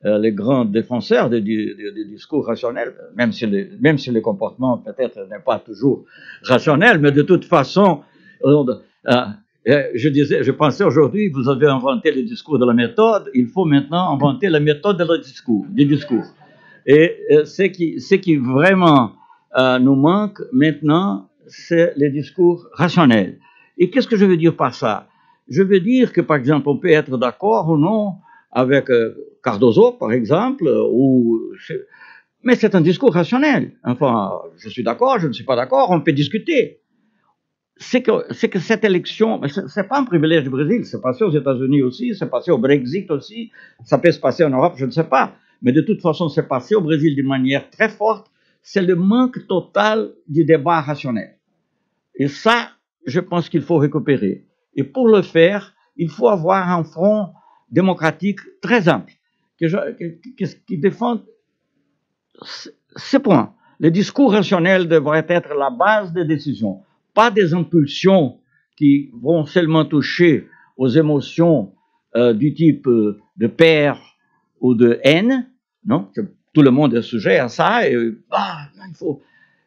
les grands défenseurs des discours rationnels, même si le comportement peut-être n'est pas toujours rationnel, mais de toute façon, je pensais aujourd'hui, vous avez inventé le discours de la méthode, il faut maintenant inventer la méthode des discours. Et ce qui vraiment nous manque maintenant, c'est les discours rationnels. Et qu'est-ce que je veux dire par ça? Je veux dire que, par exemple, on peut être d'accord ou non avec Cardozo, par exemple, mais c'est un discours rationnel. Enfin, je suis d'accord, je ne suis pas d'accord, on peut discuter. C'est que cette élection, c'est pas un privilège du Brésil, c'est passé aux États-Unis aussi, c'est passé au Brexit aussi, ça peut se passer en Europe, je ne sais pas. Mais de toute façon, c'est passé au Brésil d'une manière très forte, c'est le manque total du débat rationnel. Et ça, je pense qu'il faut récupérer. Et pour le faire, il faut avoir un front démocratique très ample, qui défend ces points. Le discours rationnel devrait être la base des décisions, pas des impulsions qui vont seulement toucher aux émotions du type de peur ou de haine, non? Tout le monde est sujet à ça,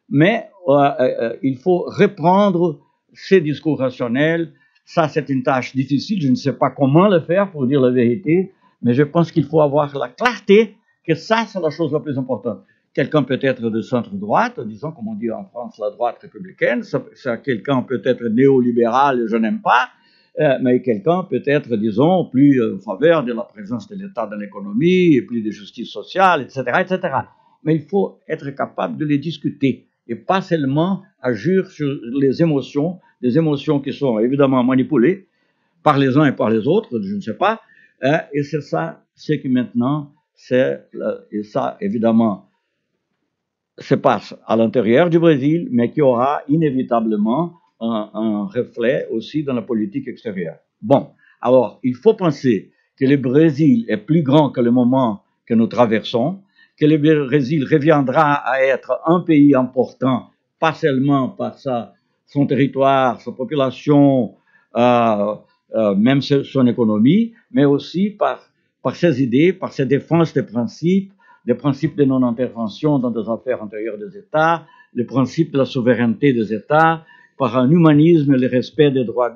mais il faut reprendre ces discours rationnels. Ça, c'est une tâche difficile, je ne sais pas comment le faire, pour dire la vérité, mais je pense qu'il faut avoir la clarté que ça, c'est la chose la plus importante. Quelqu'un peut être de centre-droite, disons, comme on dit en France, la droite républicaine, quelqu'un peut être néolibéral, je n'aime pas, mais quelqu'un peut être, disons, plus en faveur de la présence de l'État dans l'économie, et plus de justice sociale, etc., etc. Mais il faut être capable de les discuter, et pas seulement agir sur les émotions, des émotions qui sont évidemment manipulées par les uns et par les autres, je ne sais pas, et c'est ça, ce qui maintenant, et ça, évidemment, se passe à l'intérieur du Brésil, mais qui aura inévitablement un reflet aussi dans la politique extérieure. Bon, alors, il faut penser que le Brésil est plus grand que le moment que nous traversons, que le Brésil reviendra à être un pays important, pas seulement par son territoire, sa population, même son économie, mais aussi par ses idées, par ses défenses des principes de non-intervention dans des affaires intérieures des États, le principe de la souveraineté des États, par un humanisme et le respect des droits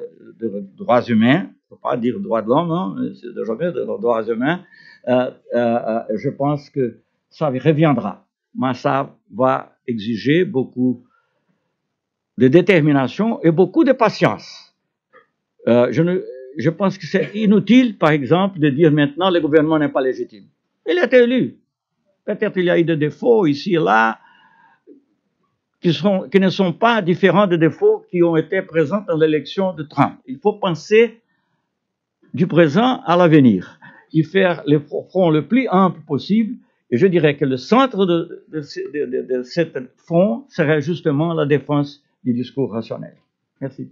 humains, il ne faut pas dire droits de l'homme, hein, c'est jamais des droits humains, je pense que ça reviendra. Mais ça va exiger beaucoup de détermination et beaucoup de patience. Je pense que c'est inutile, par exemple, de dire maintenant le gouvernement n'est pas légitime. Il a été élu. Peut-être il y a eu des défauts ici et là qui ne sont pas différents des défauts qui ont été présents dans l'élection de Trump. Il faut penser du présent à l'avenir et faire le front le plus ample possible. Et je dirais que le centre de ce front serait justement la défense du discours rationnel. Merci.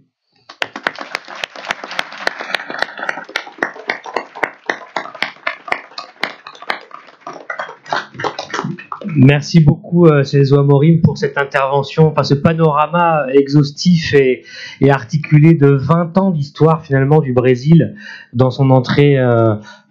Merci beaucoup, Celso Amorim, pour cette intervention, enfin ce panorama exhaustif et articulé de 20 ans d'histoire finalement du Brésil dans son entrée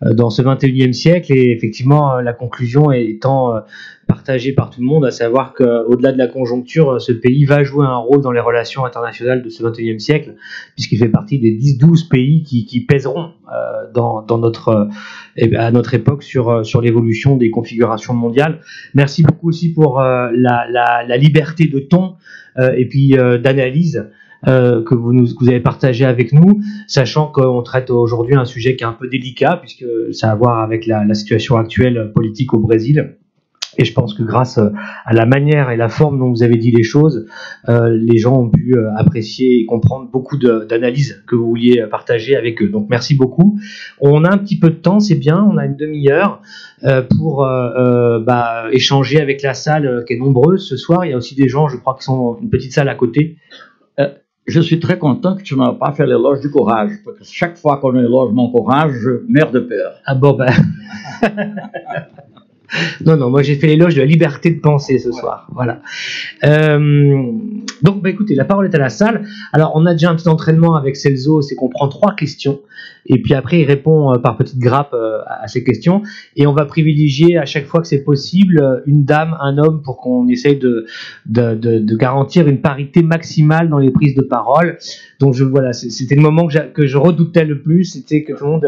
dans ce 21e siècle. Et effectivement, la conclusion étant partagée par tout le monde, à savoir qu'au-delà de la conjoncture, ce pays va jouer un rôle dans les relations internationales de ce 21e siècle, puisqu'il fait partie des 10-12 pays qui pèseront à notre époque sur l'évolution des configurations mondiales. Merci beaucoup aussi pour la liberté de ton et puis d'analyse que vous avez partagé avec nous, sachant qu'on traite aujourd'hui un sujet qui est un peu délicat, puisque ça a à voir avec la situation actuelle politique au Brésil. Et je pense que grâce à la manière et la forme dont vous avez dit les choses, les gens ont pu apprécier et comprendre beaucoup d'analyses que vous vouliez partager avec eux. Donc merci beaucoup. On a un petit peu de temps, c'est bien, on a une demi-heure pour échanger avec la salle qui est nombreuse ce soir. Il y a aussi des gens, je crois, qui sont dans une petite salle à côté. je suis très content que tu n'as pas fait l'éloge du courage, parce que chaque fois qu'on éloge mon courage, je meurs de peur. Ah bon, ben... Non, moi j'ai fait l'éloge de la liberté de penser ce soir. Voilà. Donc, écoutez, la parole est à la salle. Alors, on a déjà un petit entraînement avec Celso, c'est qu'on prend 3 questions, et puis après, il répond par petites grappes à ces questions, et on va privilégier à chaque fois que c'est possible une dame, un homme, pour qu'on essaye de garantir une parité maximale dans les prises de parole. Donc, voilà, c'était le moment que je redoutais le plus, c'était que tout le monde...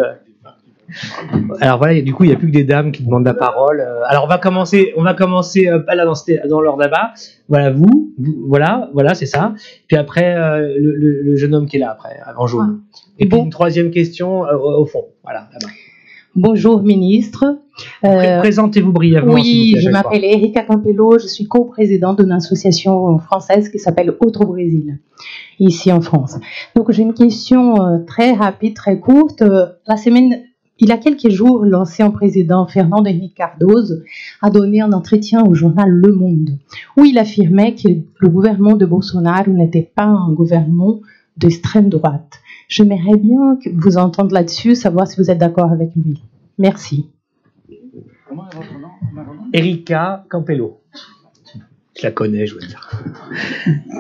Alors voilà, du coup, il n'y a plus que des dames qui demandent la parole. Alors on va commencer là dans l'ordre là-bas. Voilà, voilà, c'est ça. Puis après, le jeune homme qui est là, après, en jaune. Et puis une troisième question au fond, voilà, là-bas. Bonjour, ministre. Présentez-vous brièvement. Oui, je m'appelle Erika Campello, je suis coprésidente d'une association française qui s'appelle Autre Brésil, ici en France. Donc j'ai une question très rapide, très courte. Il y a quelques jours, l'ancien président Fernando Henrique Cardoso a donné un entretien au journal Le Monde, où il affirmait que le gouvernement de Bolsonaro n'était pas un gouvernement d'extrême droite. J'aimerais bien vous entendre là-dessus, savoir si vous êtes d'accord avec lui. Merci. Comment est votre nom? Erika Campello. Je la connais, je veux dire.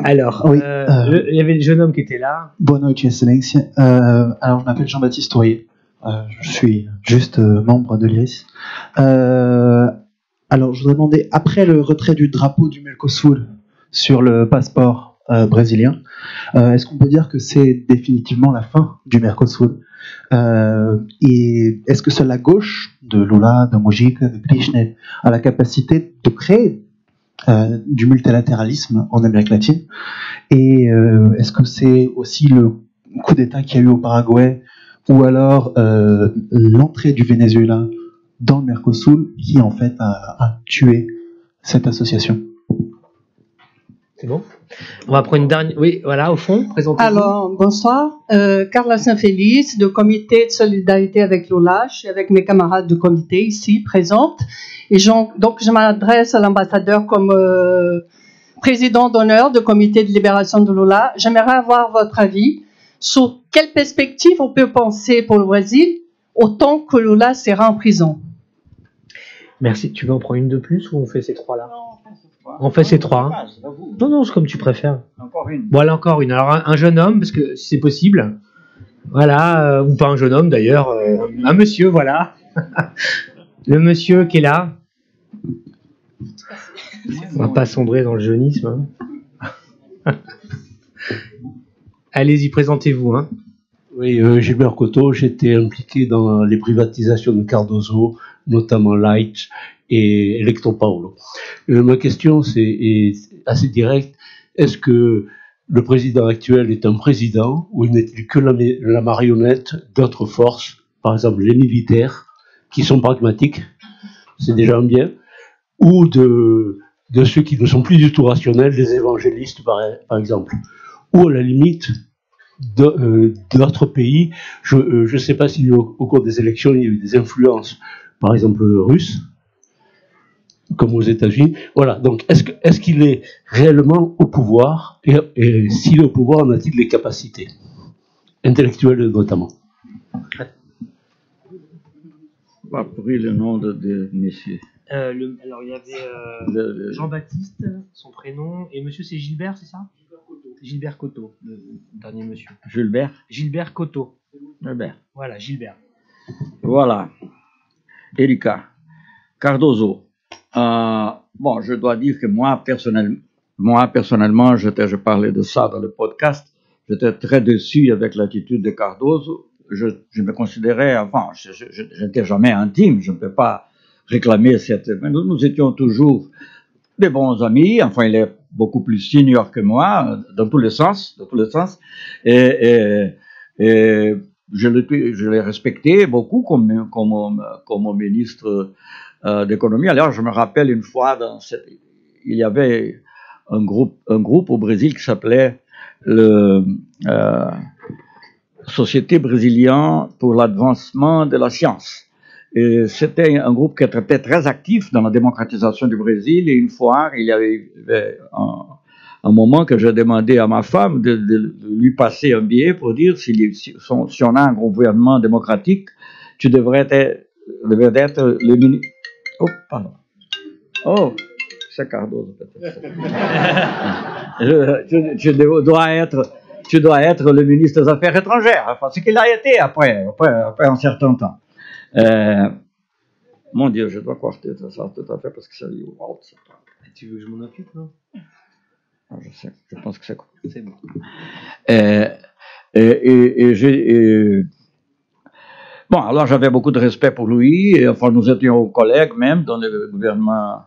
Alors, oui, il y avait le jeune homme qui était là. Boa noite, Excelência. Alors, je m'appelle Jean-Baptiste Tourier. Je suis juste membre de l'IRIS. Alors, je voudrais demander, après le retrait du drapeau du Mercosur sur le passeport brésilien, est-ce qu'on peut dire que c'est définitivement la fin du Mercosur? Et est-ce que seule la gauche de Lula, de Mujica, de Kirchner a la capacité de créer du multilatéralisme en Amérique latine? Et est-ce que c'est aussi le coup d'État qu'il y a eu au Paraguay, ou alors l'entrée du Venezuela dans le Mercosur qui en fait a tué cette association? C'est bon? On va prendre une dernière... Oui, voilà, au fond, présentez-vous. Alors, bonsoir. Carla Saint-Félix, du comité de solidarité avec Lula. Je suis avec mes camarades du comité ici, présentes. Et donc, je m'adresse à l'ambassadeur comme président d'honneur du comité de libération de Lula. J'aimerais avoir votre avis sur quelle perspective on peut penser pour le Brésil autant que Lula sera en prison. Merci. Tu veux en prendre une de plus ou on fait ces 3-là? On fait ces 3. Hein. Non, c'est comme tu préfères. Encore une. Voilà, encore une. Alors, un jeune homme, parce que si c'est possible. Voilà, ou pas un jeune homme d'ailleurs. Un monsieur, voilà. Le monsieur qui est là. On va pas sombrer dans le jeunisme. Hein. Allez-y, présentez-vous. Hein. Oui, Gilbert Coteau, j'étais impliqué dans les privatisations de Cardoso, notamment Light et Electropaulo. Ma question est assez directe. Est-ce que le président actuel est un président ou n'est-il que la marionnette d'autres forces, par exemple les militaires, qui sont pragmatiques, c'est déjà un bien, ou de ceux qui ne sont plus du tout rationnels, les évangélistes par exemple, ou à la limite d'autres pays. Je ne sais pas si au cours des élections il y a eu des influences, par exemple russes, comme aux États-Unis. Voilà. Donc, est-ce qu'il est réellement au pouvoir, et s'il est au pouvoir, en a-t-il les capacités intellectuelles notamment? Pas pris le nom de messieurs. Alors, il y avait Jean-Baptiste, son prénom, et monsieur, c'est Gilbert, c'est ça? Gilbert Coteau, le dernier monsieur. Gilbert Coteau. Gilbert. Voilà, Gilbert. Voilà. Erika Cardoso. Bon, je dois dire que moi, personnellement, je parlais de ça dans le podcast, j'étais très déçu avec l'attitude de Cardoso. Je me considérais, enfin, je n'étais jamais intime, je ne peux pas réclamer mais nous étions toujours des bons amis. Enfin, il est beaucoup plus senior que moi, dans tous les sens, et je l'ai respecté beaucoup comme ministre d'économie. Alors, je me rappelle une fois, il y avait un groupe au Brésil qui s'appelait Société brésilienne pour l'avancement de la science. Et c'était un groupe qui était très actif dans la démocratisation du Brésil. Et une fois, il y avait un moment que j'ai demandé à ma femme de lui passer un billet pour dire si on a un gouvernement démocratique, tu devrais être le ministre. Oh, pardon. Oh, c'est Cardozo peut-être. Tu dois être le ministre des Affaires étrangères, enfin, ce qu'il a été après un certain temps. Mon Dieu, je dois quarter ça tout à fait parce que ça lui ouvre. Tu veux que je m'en occupe, non? Ah, je sais, je pense que c'est quoi. C'est bon. Bon, alors j'avais beaucoup de respect pour lui, et enfin nous étions collègues même dans le gouvernement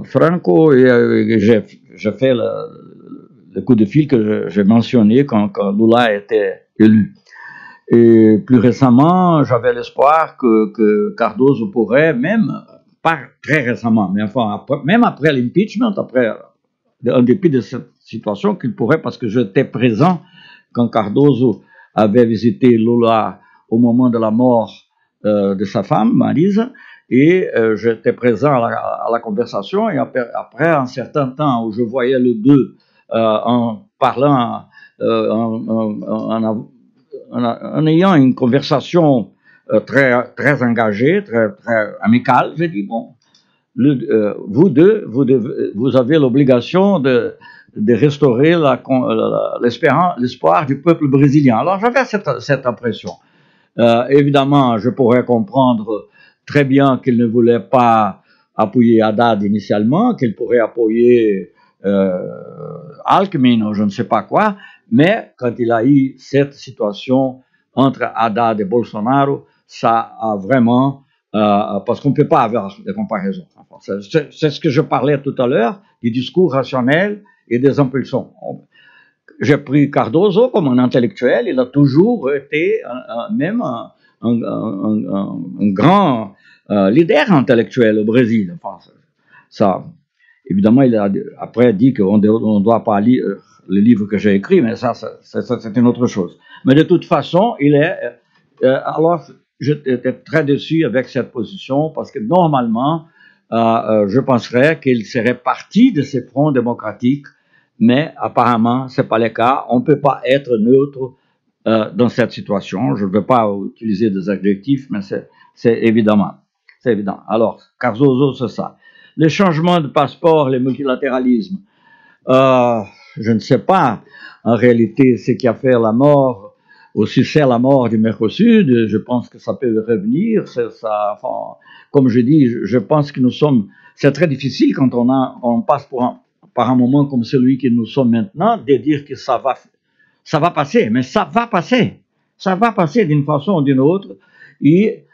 Franco, et j'ai fait le coup de fil que j'ai mentionné quand Lula était élu. Et plus récemment, j'avais l'espoir que Cardozo pourrait, même, pas très récemment, mais enfin, même après l'impeachment, en dépit de cette situation, qu'il pourrait, parce que j'étais présent quand Cardozo avait visité Lula au moment de la mort de sa femme, Marisa, et j'étais présent à la conversation, et après un certain temps où je voyais les deux en parlant, en ayant une conversation très engagée, très amicale, j'ai dit, bon, vous deux, vous avez l'obligation de restaurer l'espoir du peuple brésilien. Alors j'avais cette impression. Évidemment, je pourrais comprendre très bien qu'il ne voulait pas appuyer Haddad initialement, qu'il pourrait appuyer Alckmin ou je ne sais pas quoi, mais quand il a eu cette situation entre Haddad et Bolsonaro, ça a vraiment... parce qu'on ne peut pas avoir de comparaison. C'est ce que je parlais tout à l'heure, du discours rationnel et des impulsions. J'ai pris Cardozo comme un intellectuel, il a toujours été même un grand leader intellectuel au Brésil. Enfin, ça, évidemment, il a après dit qu'on ne doit pas lire le livre que j'ai écrit, mais ça c'est une autre chose. Mais de toute façon, alors, j'étais très déçu avec cette position parce que normalement, je penserais qu'il serait parti de ces fronts démocratiques, mais apparemment, ce n'est pas le cas. On ne peut pas être neutre dans cette situation. Je ne veux pas utiliser des adjectifs, mais c'est évidemment. C'est évident. Alors, Cardozo, c'est ça. Les changements de passeport, les multilatéralismes, je ne sais pas en réalité ce qui a fait la mort, ou si c'est la mort du Mercosur. Je pense que ça peut revenir. Ça, enfin, comme je dis, je pense que c'est très difficile quand on passe par un moment comme celui que nous sommes maintenant, de dire que ça va passer, mais ça va passer d'une façon ou d'une autre. Et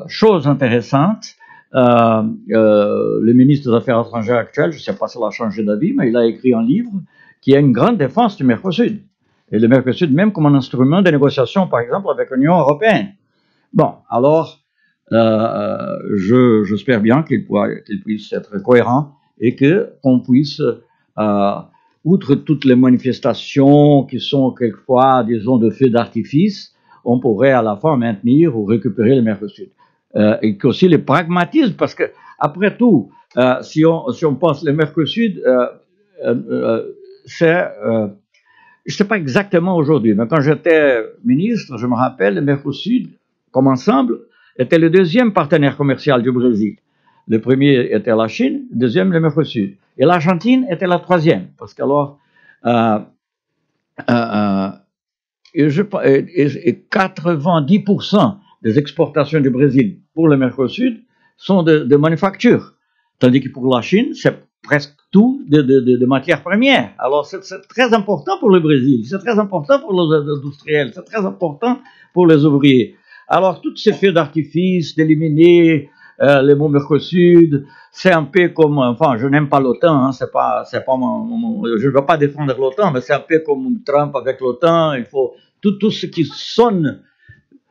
chose intéressante, le ministre des Affaires étrangères actuel, je ne sais pas s'il a changé d'avis, mais il a écrit un livre qui a une grande défense du Mercosur. Et le Mercosur même comme un instrument de négociation, par exemple, avec l'Union européenne. Bon, alors, j'espère bien qu'il puisse être cohérent et qu'on puisse, outre toutes les manifestations qui sont quelquefois, disons, de feux d'artifice, on pourrait à la fin maintenir ou récupérer le Mercosur. Et qu'aussi le pragmatisme, parce que, après tout, si on pense le Mercosur, je ne sais pas exactement aujourd'hui, mais quand j'étais ministre, je me rappelle, le Mercosur, comme ensemble, était le deuxième partenaire commercial du Brésil. Le premier était la Chine, le deuxième le Mercosur. Et l'Argentine était la troisième, parce qu'alors, et 90% des exportations du Brésil pour le Mercosur sont de manufacture, tandis que pour la Chine, c'est presque tout de matières premières. Alors, c'est très important pour le Brésil, c'est très important pour les industriels, c'est très important pour les ouvriers. Alors, tous ces feux d'artifice, d'éliminer le mot Mercosur, c'est un peu comme, enfin, je n'aime pas l'OTAN, hein, je ne veux pas défendre l'OTAN, mais c'est un peu comme Trump avec l'OTAN, il faut tout ce qui sonne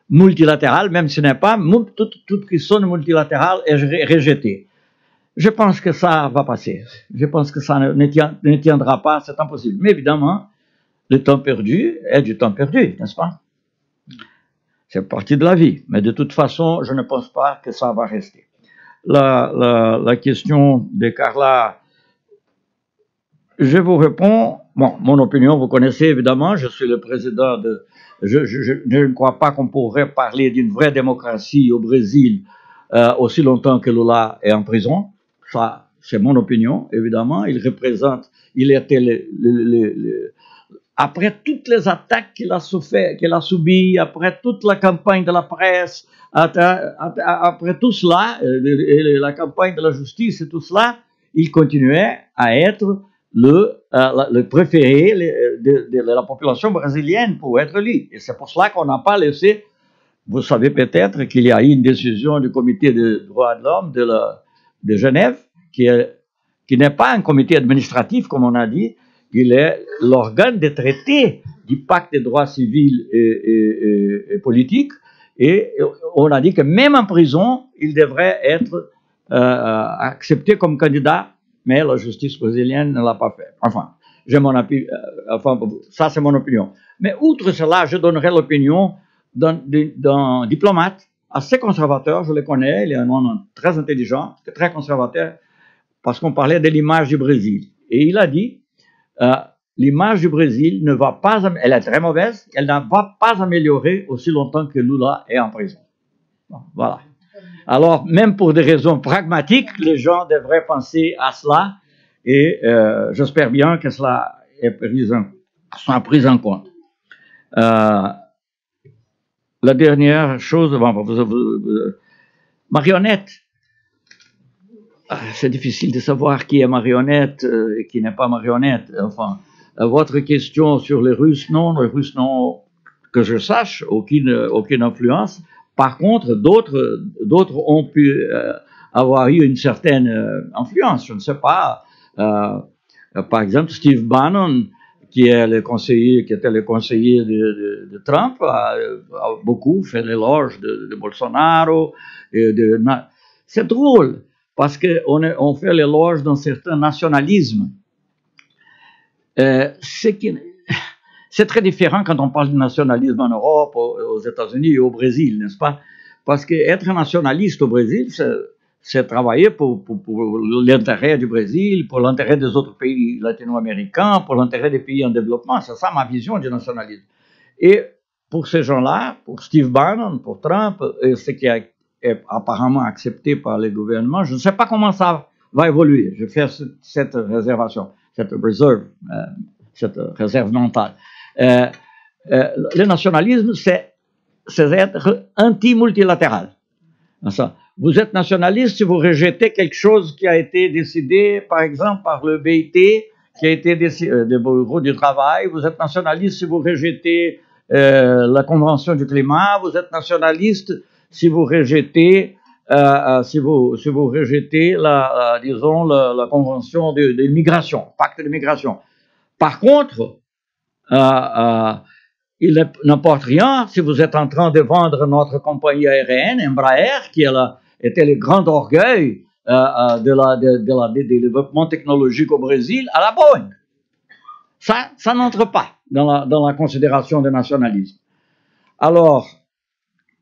multilatéral, même si ce n'est pas, tout ce qui sonne multilatéral est rejeté. Je pense que ça va passer. Je pense que ça ne tiendra pas, c'est impossible. Mais évidemment, le temps perdu est du temps perdu, n'est-ce pas? C'est partie de la vie. Mais de toute façon, je ne pense pas que ça va rester. La question de Carla, Je vous réponds, bon, mon opinion, vous connaissez évidemment, je suis le président de... Je ne crois pas qu'on pourrait parler d'une vraie démocratie au Brésil aussi longtemps que Lula est en prison. Ça, c'est mon opinion, évidemment. Il représente, il était après toutes les attaques qu'il a subies, après toute la campagne de la presse, après tout cela, la campagne de la justice et tout cela, il continuait à être le préféré de la population brésilienne pour être lui. Et c'est pour cela qu'on n'a pas laissé, vous savez peut-être qu'il y a eu une décision du comité des droits de l'homme de Genève, qui n'est pas un comité administratif, comme on a dit, il est l'organe des traités du pacte des droits civils et politiques, et on a dit que même en prison, il devrait être accepté comme candidat, mais la justice brésilienne ne l'a pas fait. Enfin, ça c'est mon opinion. Mais outre cela, je donnerai l'opinion d'un diplomate assez conservateur, je le connais, il est un homme très intelligent, très conservateur, parce qu'on parlait de l'image du Brésil. Et il a dit, l'image du Brésil ne va pas, elle est très mauvaise, elle ne va pas améliorer aussi longtemps que Lula est en prison. Bon, voilà. Alors, même pour des raisons pragmatiques, les gens devraient penser à cela, et j'espère bien que cela soit pris en compte. La dernière chose, marionnette. C'est difficile de savoir qui est marionnette et qui n'est pas marionnette. Enfin, votre question sur les Russes n'ont, que je sache, aucune influence. Par contre, d'autres ont pu avoir eu une certaine influence. Je ne sais pas. Par exemple, Steve Bannon, qui était le conseiller de Trump, a beaucoup fait l'éloge de Bolsonaro. C'est drôle, parce qu'on fait l'éloge d'un certain nationalisme. C'est très différent quand on parle de nationalisme en Europe, aux États-Unis et au Brésil, n'est-ce pas? Parce qu'être nationaliste au Brésil, c'est travailler pour l'intérêt du Brésil, pour l'intérêt des autres pays latino-américains, pour l'intérêt des pays en développement. C'est ça ma vision du nationalisme. Et pour ces gens-là, pour Steve Bannon, pour Trump, et ce qui est apparemment accepté par les gouvernements, je ne sais pas comment ça va évoluer. Je fais cette réservation, cette réserve mentale. Le nationalisme, c'est être anti-multilatéral. Vous êtes nationaliste si vous rejetez quelque chose qui a été décidé, par exemple, par le BIT, qui a été décidé, le Bureau du travail. Vous êtes nationaliste si vous rejetez la Convention du climat. Vous êtes nationaliste si vous rejetez, disons, la Convention de migration, pacte de migration. Par contre, il n'importe rien si vous êtes en train de vendre notre compagnie aérienne, Embraer, qui était le grand orgueil du développement technologique au Brésil, à la Boeing. Ça n'entre pas dans la considération de nationalisme. Alors,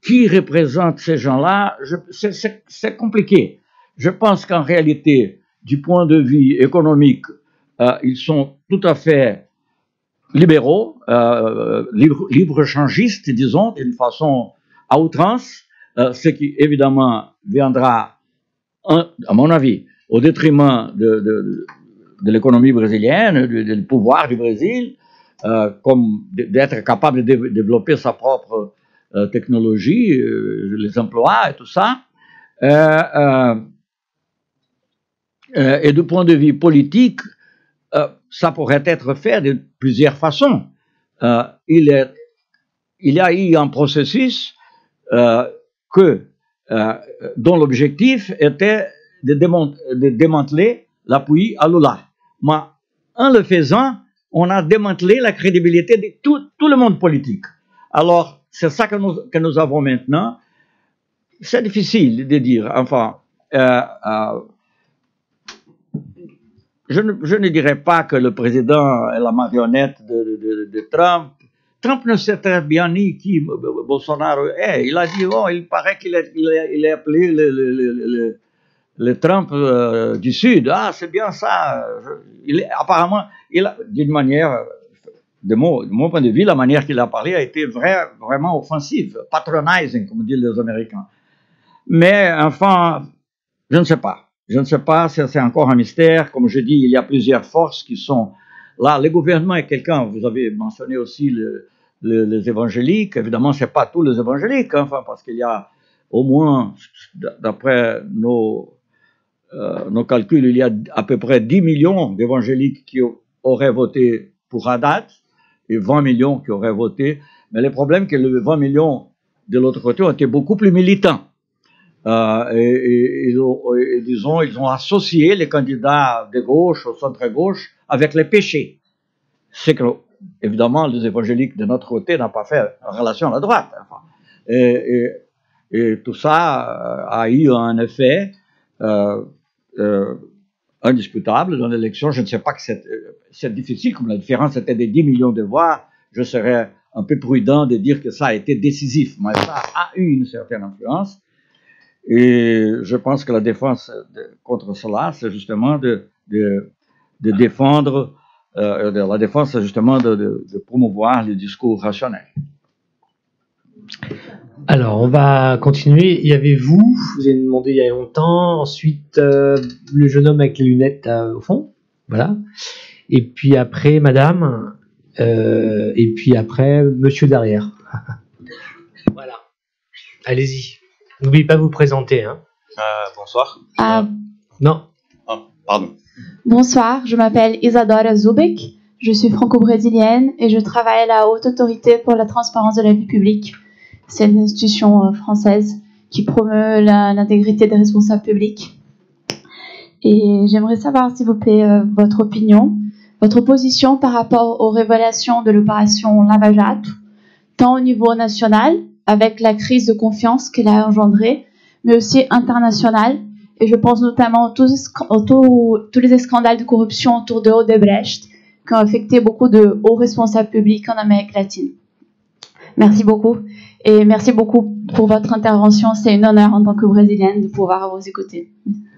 qui représente ces gens-là? C'est compliqué. Je pense qu'en réalité, du point de vue économique, ils sont tout à fait libéraux, libre-échangistes, disons, d'une façon à outrance, ce qui évidemment viendra, à mon avis, au détriment de l'économie brésilienne, du pouvoir du Brésil, comme d'être capable de développer sa propre technologie, les emplois et tout ça. Et du point de vue politique, ça pourrait être fait de plusieurs façons. Il y a eu un processus dont l'objectif était de démanteler l'appui à Lula. Mais en le faisant, on a démantelé la crédibilité de tout le monde politique. Alors, c'est ça que nous avons maintenant. C'est difficile de dire. Enfin, je ne dirais pas que le président est la marionnette de Trump. Trump ne sait très bien ni qui Bolsonaro est. Il a dit, il paraît qu'il est appelé le Trump du Sud, ah, c'est bien ça. Apparemment, d'une manière, de mon point de vue, la manière qu'il a parlé a été vraiment offensive, patronizing, comme disent les Américains. Mais enfin, je ne sais pas. Je ne sais pas, c'est encore un mystère. Comme je dis, il y a plusieurs forces qui sont là. Le gouvernement est quelqu'un, vous avez mentionné aussi les évangéliques. Évidemment, ce n'est pas tous les évangéliques, enfin, parce qu'il y a au moins, d'après nos calculs, il y a à peu près 10 millions d'évangéliques qui auraient voté pour Haddad et 20 millions qui auraient voté. Mais le problème, c'est que les 20 millions de l'autre côté ont été beaucoup plus militants. Disons, ils ont associé les candidats de gauche au centre-gauche avec les péchés. C'est que, évidemment, les évangéliques de notre côté n'ont pas fait en relation à la droite. Enfin. Et tout ça a eu un effet indiscutable dans l'élection. Je ne sais pas que c'est difficile, comme la différence était de 10 millions de voix. Je serais un peu prudent de dire que ça a été décisif, mais ça a eu une certaine influence. Et je pense que la défense contre cela, c'est justement de défendre, la défense, c'est justement de promouvoir le discours rationnel. Alors, on va continuer. Il y avait vous avez demandé il y a longtemps, ensuite le jeune homme avec les lunettes au fond, voilà. Et puis après, madame, et puis après, monsieur derrière. Voilà. Allez-y. N'oubliez pas de vous présenter. Hein. Bonsoir. Non. Oh, pardon. Bonsoir, je m'appelle Isadora Zubek, je suis franco-brésilienne et je travaille à la Haute Autorité pour la transparence de la vie publique. C'est une institution française qui promeut l'intégrité des responsables publics. Et j'aimerais savoir, s'il vous plaît, votre opinion, votre position par rapport aux révélations de l'opération Lava Jato, tant au niveau national, avec la crise de confiance qu'elle a engendrée, mais aussi internationale. Et je pense notamment à tous les scandales de corruption autour de Odebrecht qui ont affecté beaucoup de hauts responsables publics en Amérique latine. Merci beaucoup. Et merci beaucoup pour votre intervention. C'est un honneur en tant que Brésilienne de pouvoir vous écouter.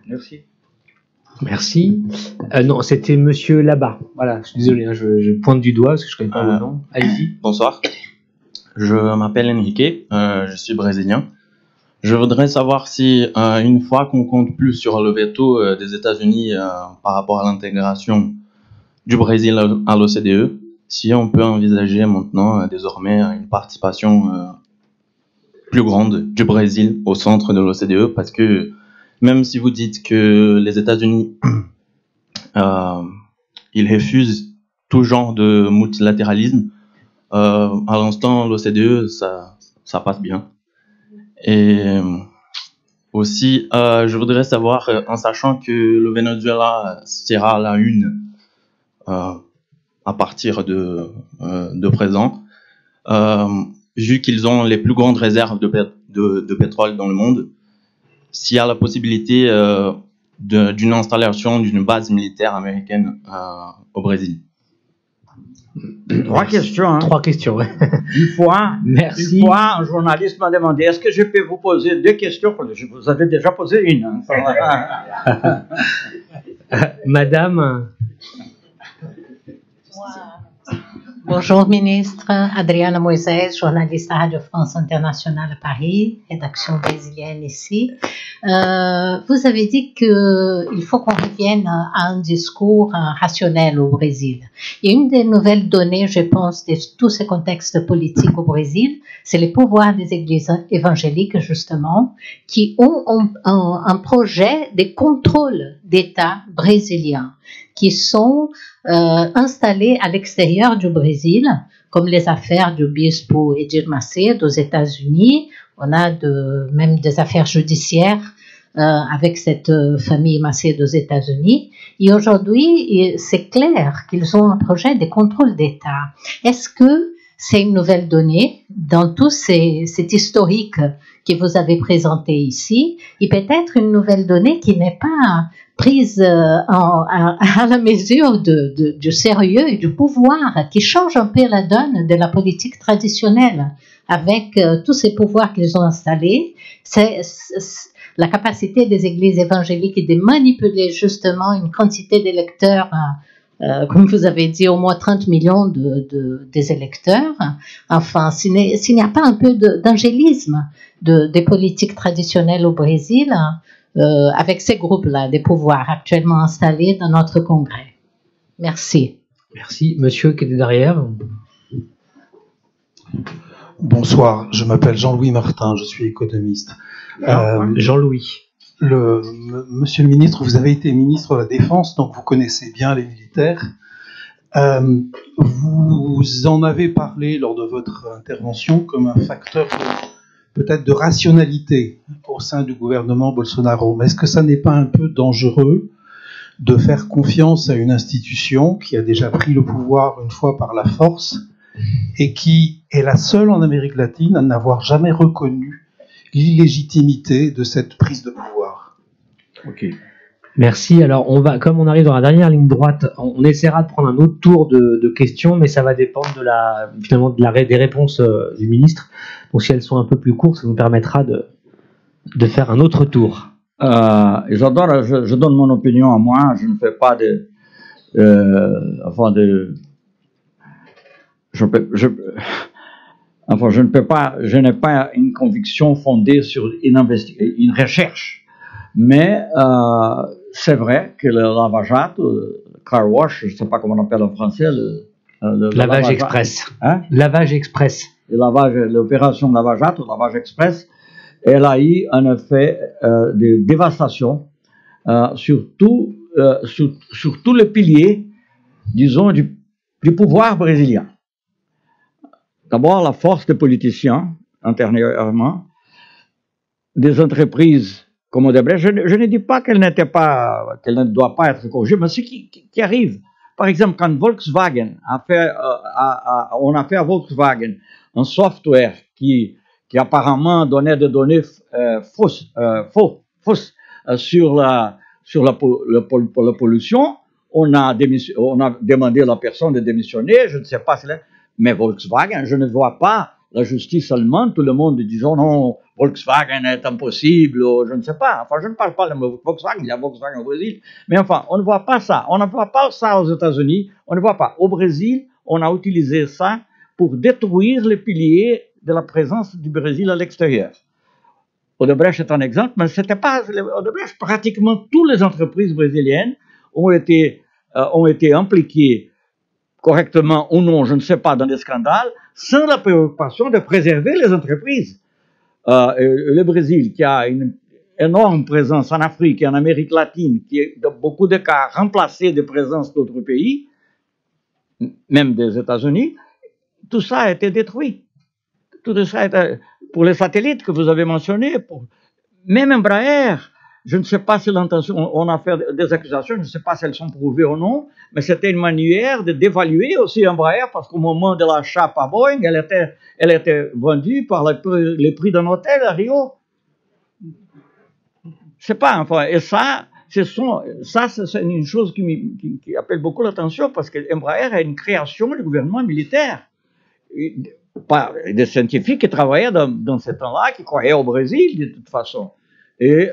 Merci. Merci. Non, c'était monsieur là-bas. Voilà, je suis désolé, hein, je pointe du doigt parce que je ne connais pas le nom. Allez-y. Bonsoir. Je m'appelle Enrique, je suis brésilien. Je voudrais savoir si, une fois qu'on compte plus sur le veto des États-Unis par rapport à l'intégration du Brésil à l'OCDE, si on peut envisager maintenant, désormais, une participation plus grande du Brésil au centre de l'OCDE, parce que même si vous dites que les États-Unis ils refusent tout genre de multilatéralisme, à l'instant, l'OCDE, ça passe bien. Et aussi, je voudrais savoir, en sachant que le Venezuela sera la une à partir de présent, vu qu'ils ont les plus grandes réserves de pétrole dans le monde, s'il y a la possibilité d'une installation d'une base militaire américaine au Brésil. Trois questions. Hein. Trois questions, ouais. Une fois, un journaliste m'a demandé, est-ce que je peux vous poser deux questions? Je vous avais déjà posé une. Hein. Madame. Bonjour, ministre. Adriana Moisés, journaliste à Radio France Internationale à Paris, rédaction brésilienne ici. Vous avez dit qu'il faut qu'on revienne à un discours rationnel au Brésil. Et une des nouvelles données, je pense, de tous ces contextes politiques au Brésil, c'est les pouvoirs des églises évangéliques, justement, qui ont un projet de contrôle d'État brésilien, qui sont installés à l'extérieur du Brésil, comme les affaires du Bispo Edir Macedo aux États-Unis. On a même des affaires judiciaires avec cette famille Macedo aux États-Unis. Et aujourd'hui, c'est clair qu'ils ont un projet de contrôle d'État. Est-ce que c'est une nouvelle donnée dans tout cet historique que vous avez présenté ici, et peut-être une nouvelle donnée qui n'est pas prise à la mesure du sérieux et du pouvoir, qui change un peu la donne de la politique traditionnelle avec tous ces pouvoirs qu'ils ont installés, c'est la capacité des églises évangéliques de manipuler justement une quantité d'électeurs, comme vous avez dit, au moins 30 millions des électeurs. Enfin, s'il n'y a pas un peu d'angélisme des politiques traditionnelles au Brésil, avec ces groupes-là, des pouvoirs actuellement installés dans notre Congrès. Merci. Merci. Monsieur qui était derrière. Bonsoir, je m'appelle Jean-Louis Martin, je suis économiste. Jean-Louis. Monsieur le ministre, vous avez été ministre de la Défense, donc vous connaissez bien les militaires. Vous en avez parlé lors de votre intervention comme un facteur peut-être de rationalité au sein du gouvernement Bolsonaro. Mais est-ce que ça n'est pas un peu dangereux de faire confiance à une institution qui a déjà pris le pouvoir une fois par la force et qui est la seule en Amérique latine à n'avoir jamais reconnu l'illégitimité de cette prise de pouvoir? Ok. Merci. Alors, comme on arrive dans la dernière ligne droite, on essaiera de prendre un autre tour de questions, mais ça va dépendre des réponses du ministre. Donc, si elles sont un peu plus courtes, ça nous permettra de faire un autre tour. Isadora, je donne mon opinion à moi. Je ne fais pas je n'ai pas une conviction fondée sur une recherche. Mais c'est vrai que le lavage, car wash, je ne sais pas comment on appelle en français, le lavage express. Hein? Lavage express. L'opération lavage express, elle a eu un effet de dévastation sur tous les piliers, disons, du pouvoir brésilien. D'abord, la force des politiciens, antérieurement, des entreprises comme Odebrecht. Je ne dis pas qu'elle ne doit pas être corrigée, mais ce qui arrive. Par exemple, quand Volkswagen on a fait à Volkswagen un software qui apparemment donnait des données fausses sur la pollution, on a demandé à la personne de démissionner, je ne sais pas, mais Volkswagen, je ne vois pas la justice allemande, tout le monde disant non, Volkswagen est impossible, ou je ne sais pas. Enfin, je ne parle pas de Volkswagen, il y a Volkswagen au Brésil, mais enfin, on ne voit pas ça. On ne voit pas ça aux États-Unis, on ne voit pas. Au Brésil, on a utilisé ça pour détruire les piliers de la présence du Brésil à l'extérieur. Odebrecht est un exemple, mais c'était pas Odebrecht. Pratiquement toutes les entreprises brésiliennes ont été impliquées correctement ou non, je ne sais pas, dans des scandales, sans la préoccupation de préserver les entreprises. Le Brésil, qui a une énorme présence en Afrique et en Amérique latine, qui est dans beaucoup de cas remplacé de présence d'autres pays, même des États-Unis, tout ça a été détruit. Tout ça a été, pour les satellites que vous avez mentionnés, même Embraer, je ne sais pas si l'intention, on a fait des accusations, je ne sais pas si elles sont prouvées ou non, mais c'était une manière de dévaluer aussi Embraer, parce qu'au moment de l'achat par Boeing, elle était vendue par les prix d'un hôtel à Rio. C'est pas, enfin, et ça, c'est une chose qui appelle beaucoup l'attention, parce que Embraer est une création du gouvernement militaire. Des scientifiques qui travaillaient dans ce temps-là, qui croyaient au Brésil, de toute façon. Et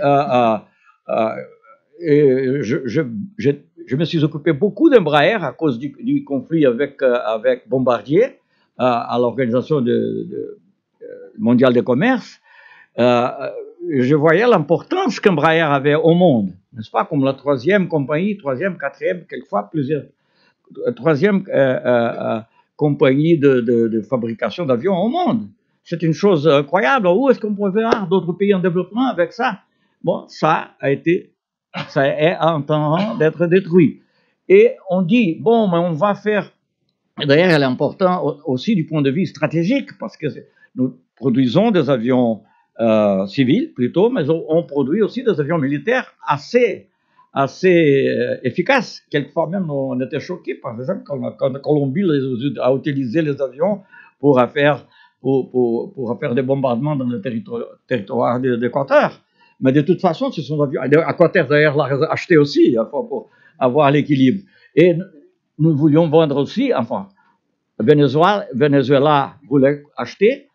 je me suis occupé beaucoup d'Embraer à cause du conflit avec Bombardier à l'Organisation mondiale du commerce. Je voyais l'importance qu'Embraer avait au monde, n'est-ce pas, comme la troisième compagnie, quatrième, quelquefois plusieurs, troisième compagnie de fabrication d'avions au monde. C'est une chose incroyable. Où est-ce qu'on pourrait voir d'autres pays en développement avec ça? Bon, ça est en train d'être détruit. Et on dit, bon, mais on va faire... D'ailleurs, elle est importante aussi du point de vue stratégique, parce que nous produisons des avions civils, plutôt, mais on produit aussi des avions militaires assez efficaces. Quelquefois même, on était choqués, par exemple, quand la Colombie a utilisé les avions pour faire des bombardements dans le territoire d'Équateur. Mais de toute façon, ce sont des avions. Équateur, d'ailleurs, l'a acheté aussi, pour avoir l'équilibre. Et nous voulions vendre aussi, enfin, Venezuela voulait acheter,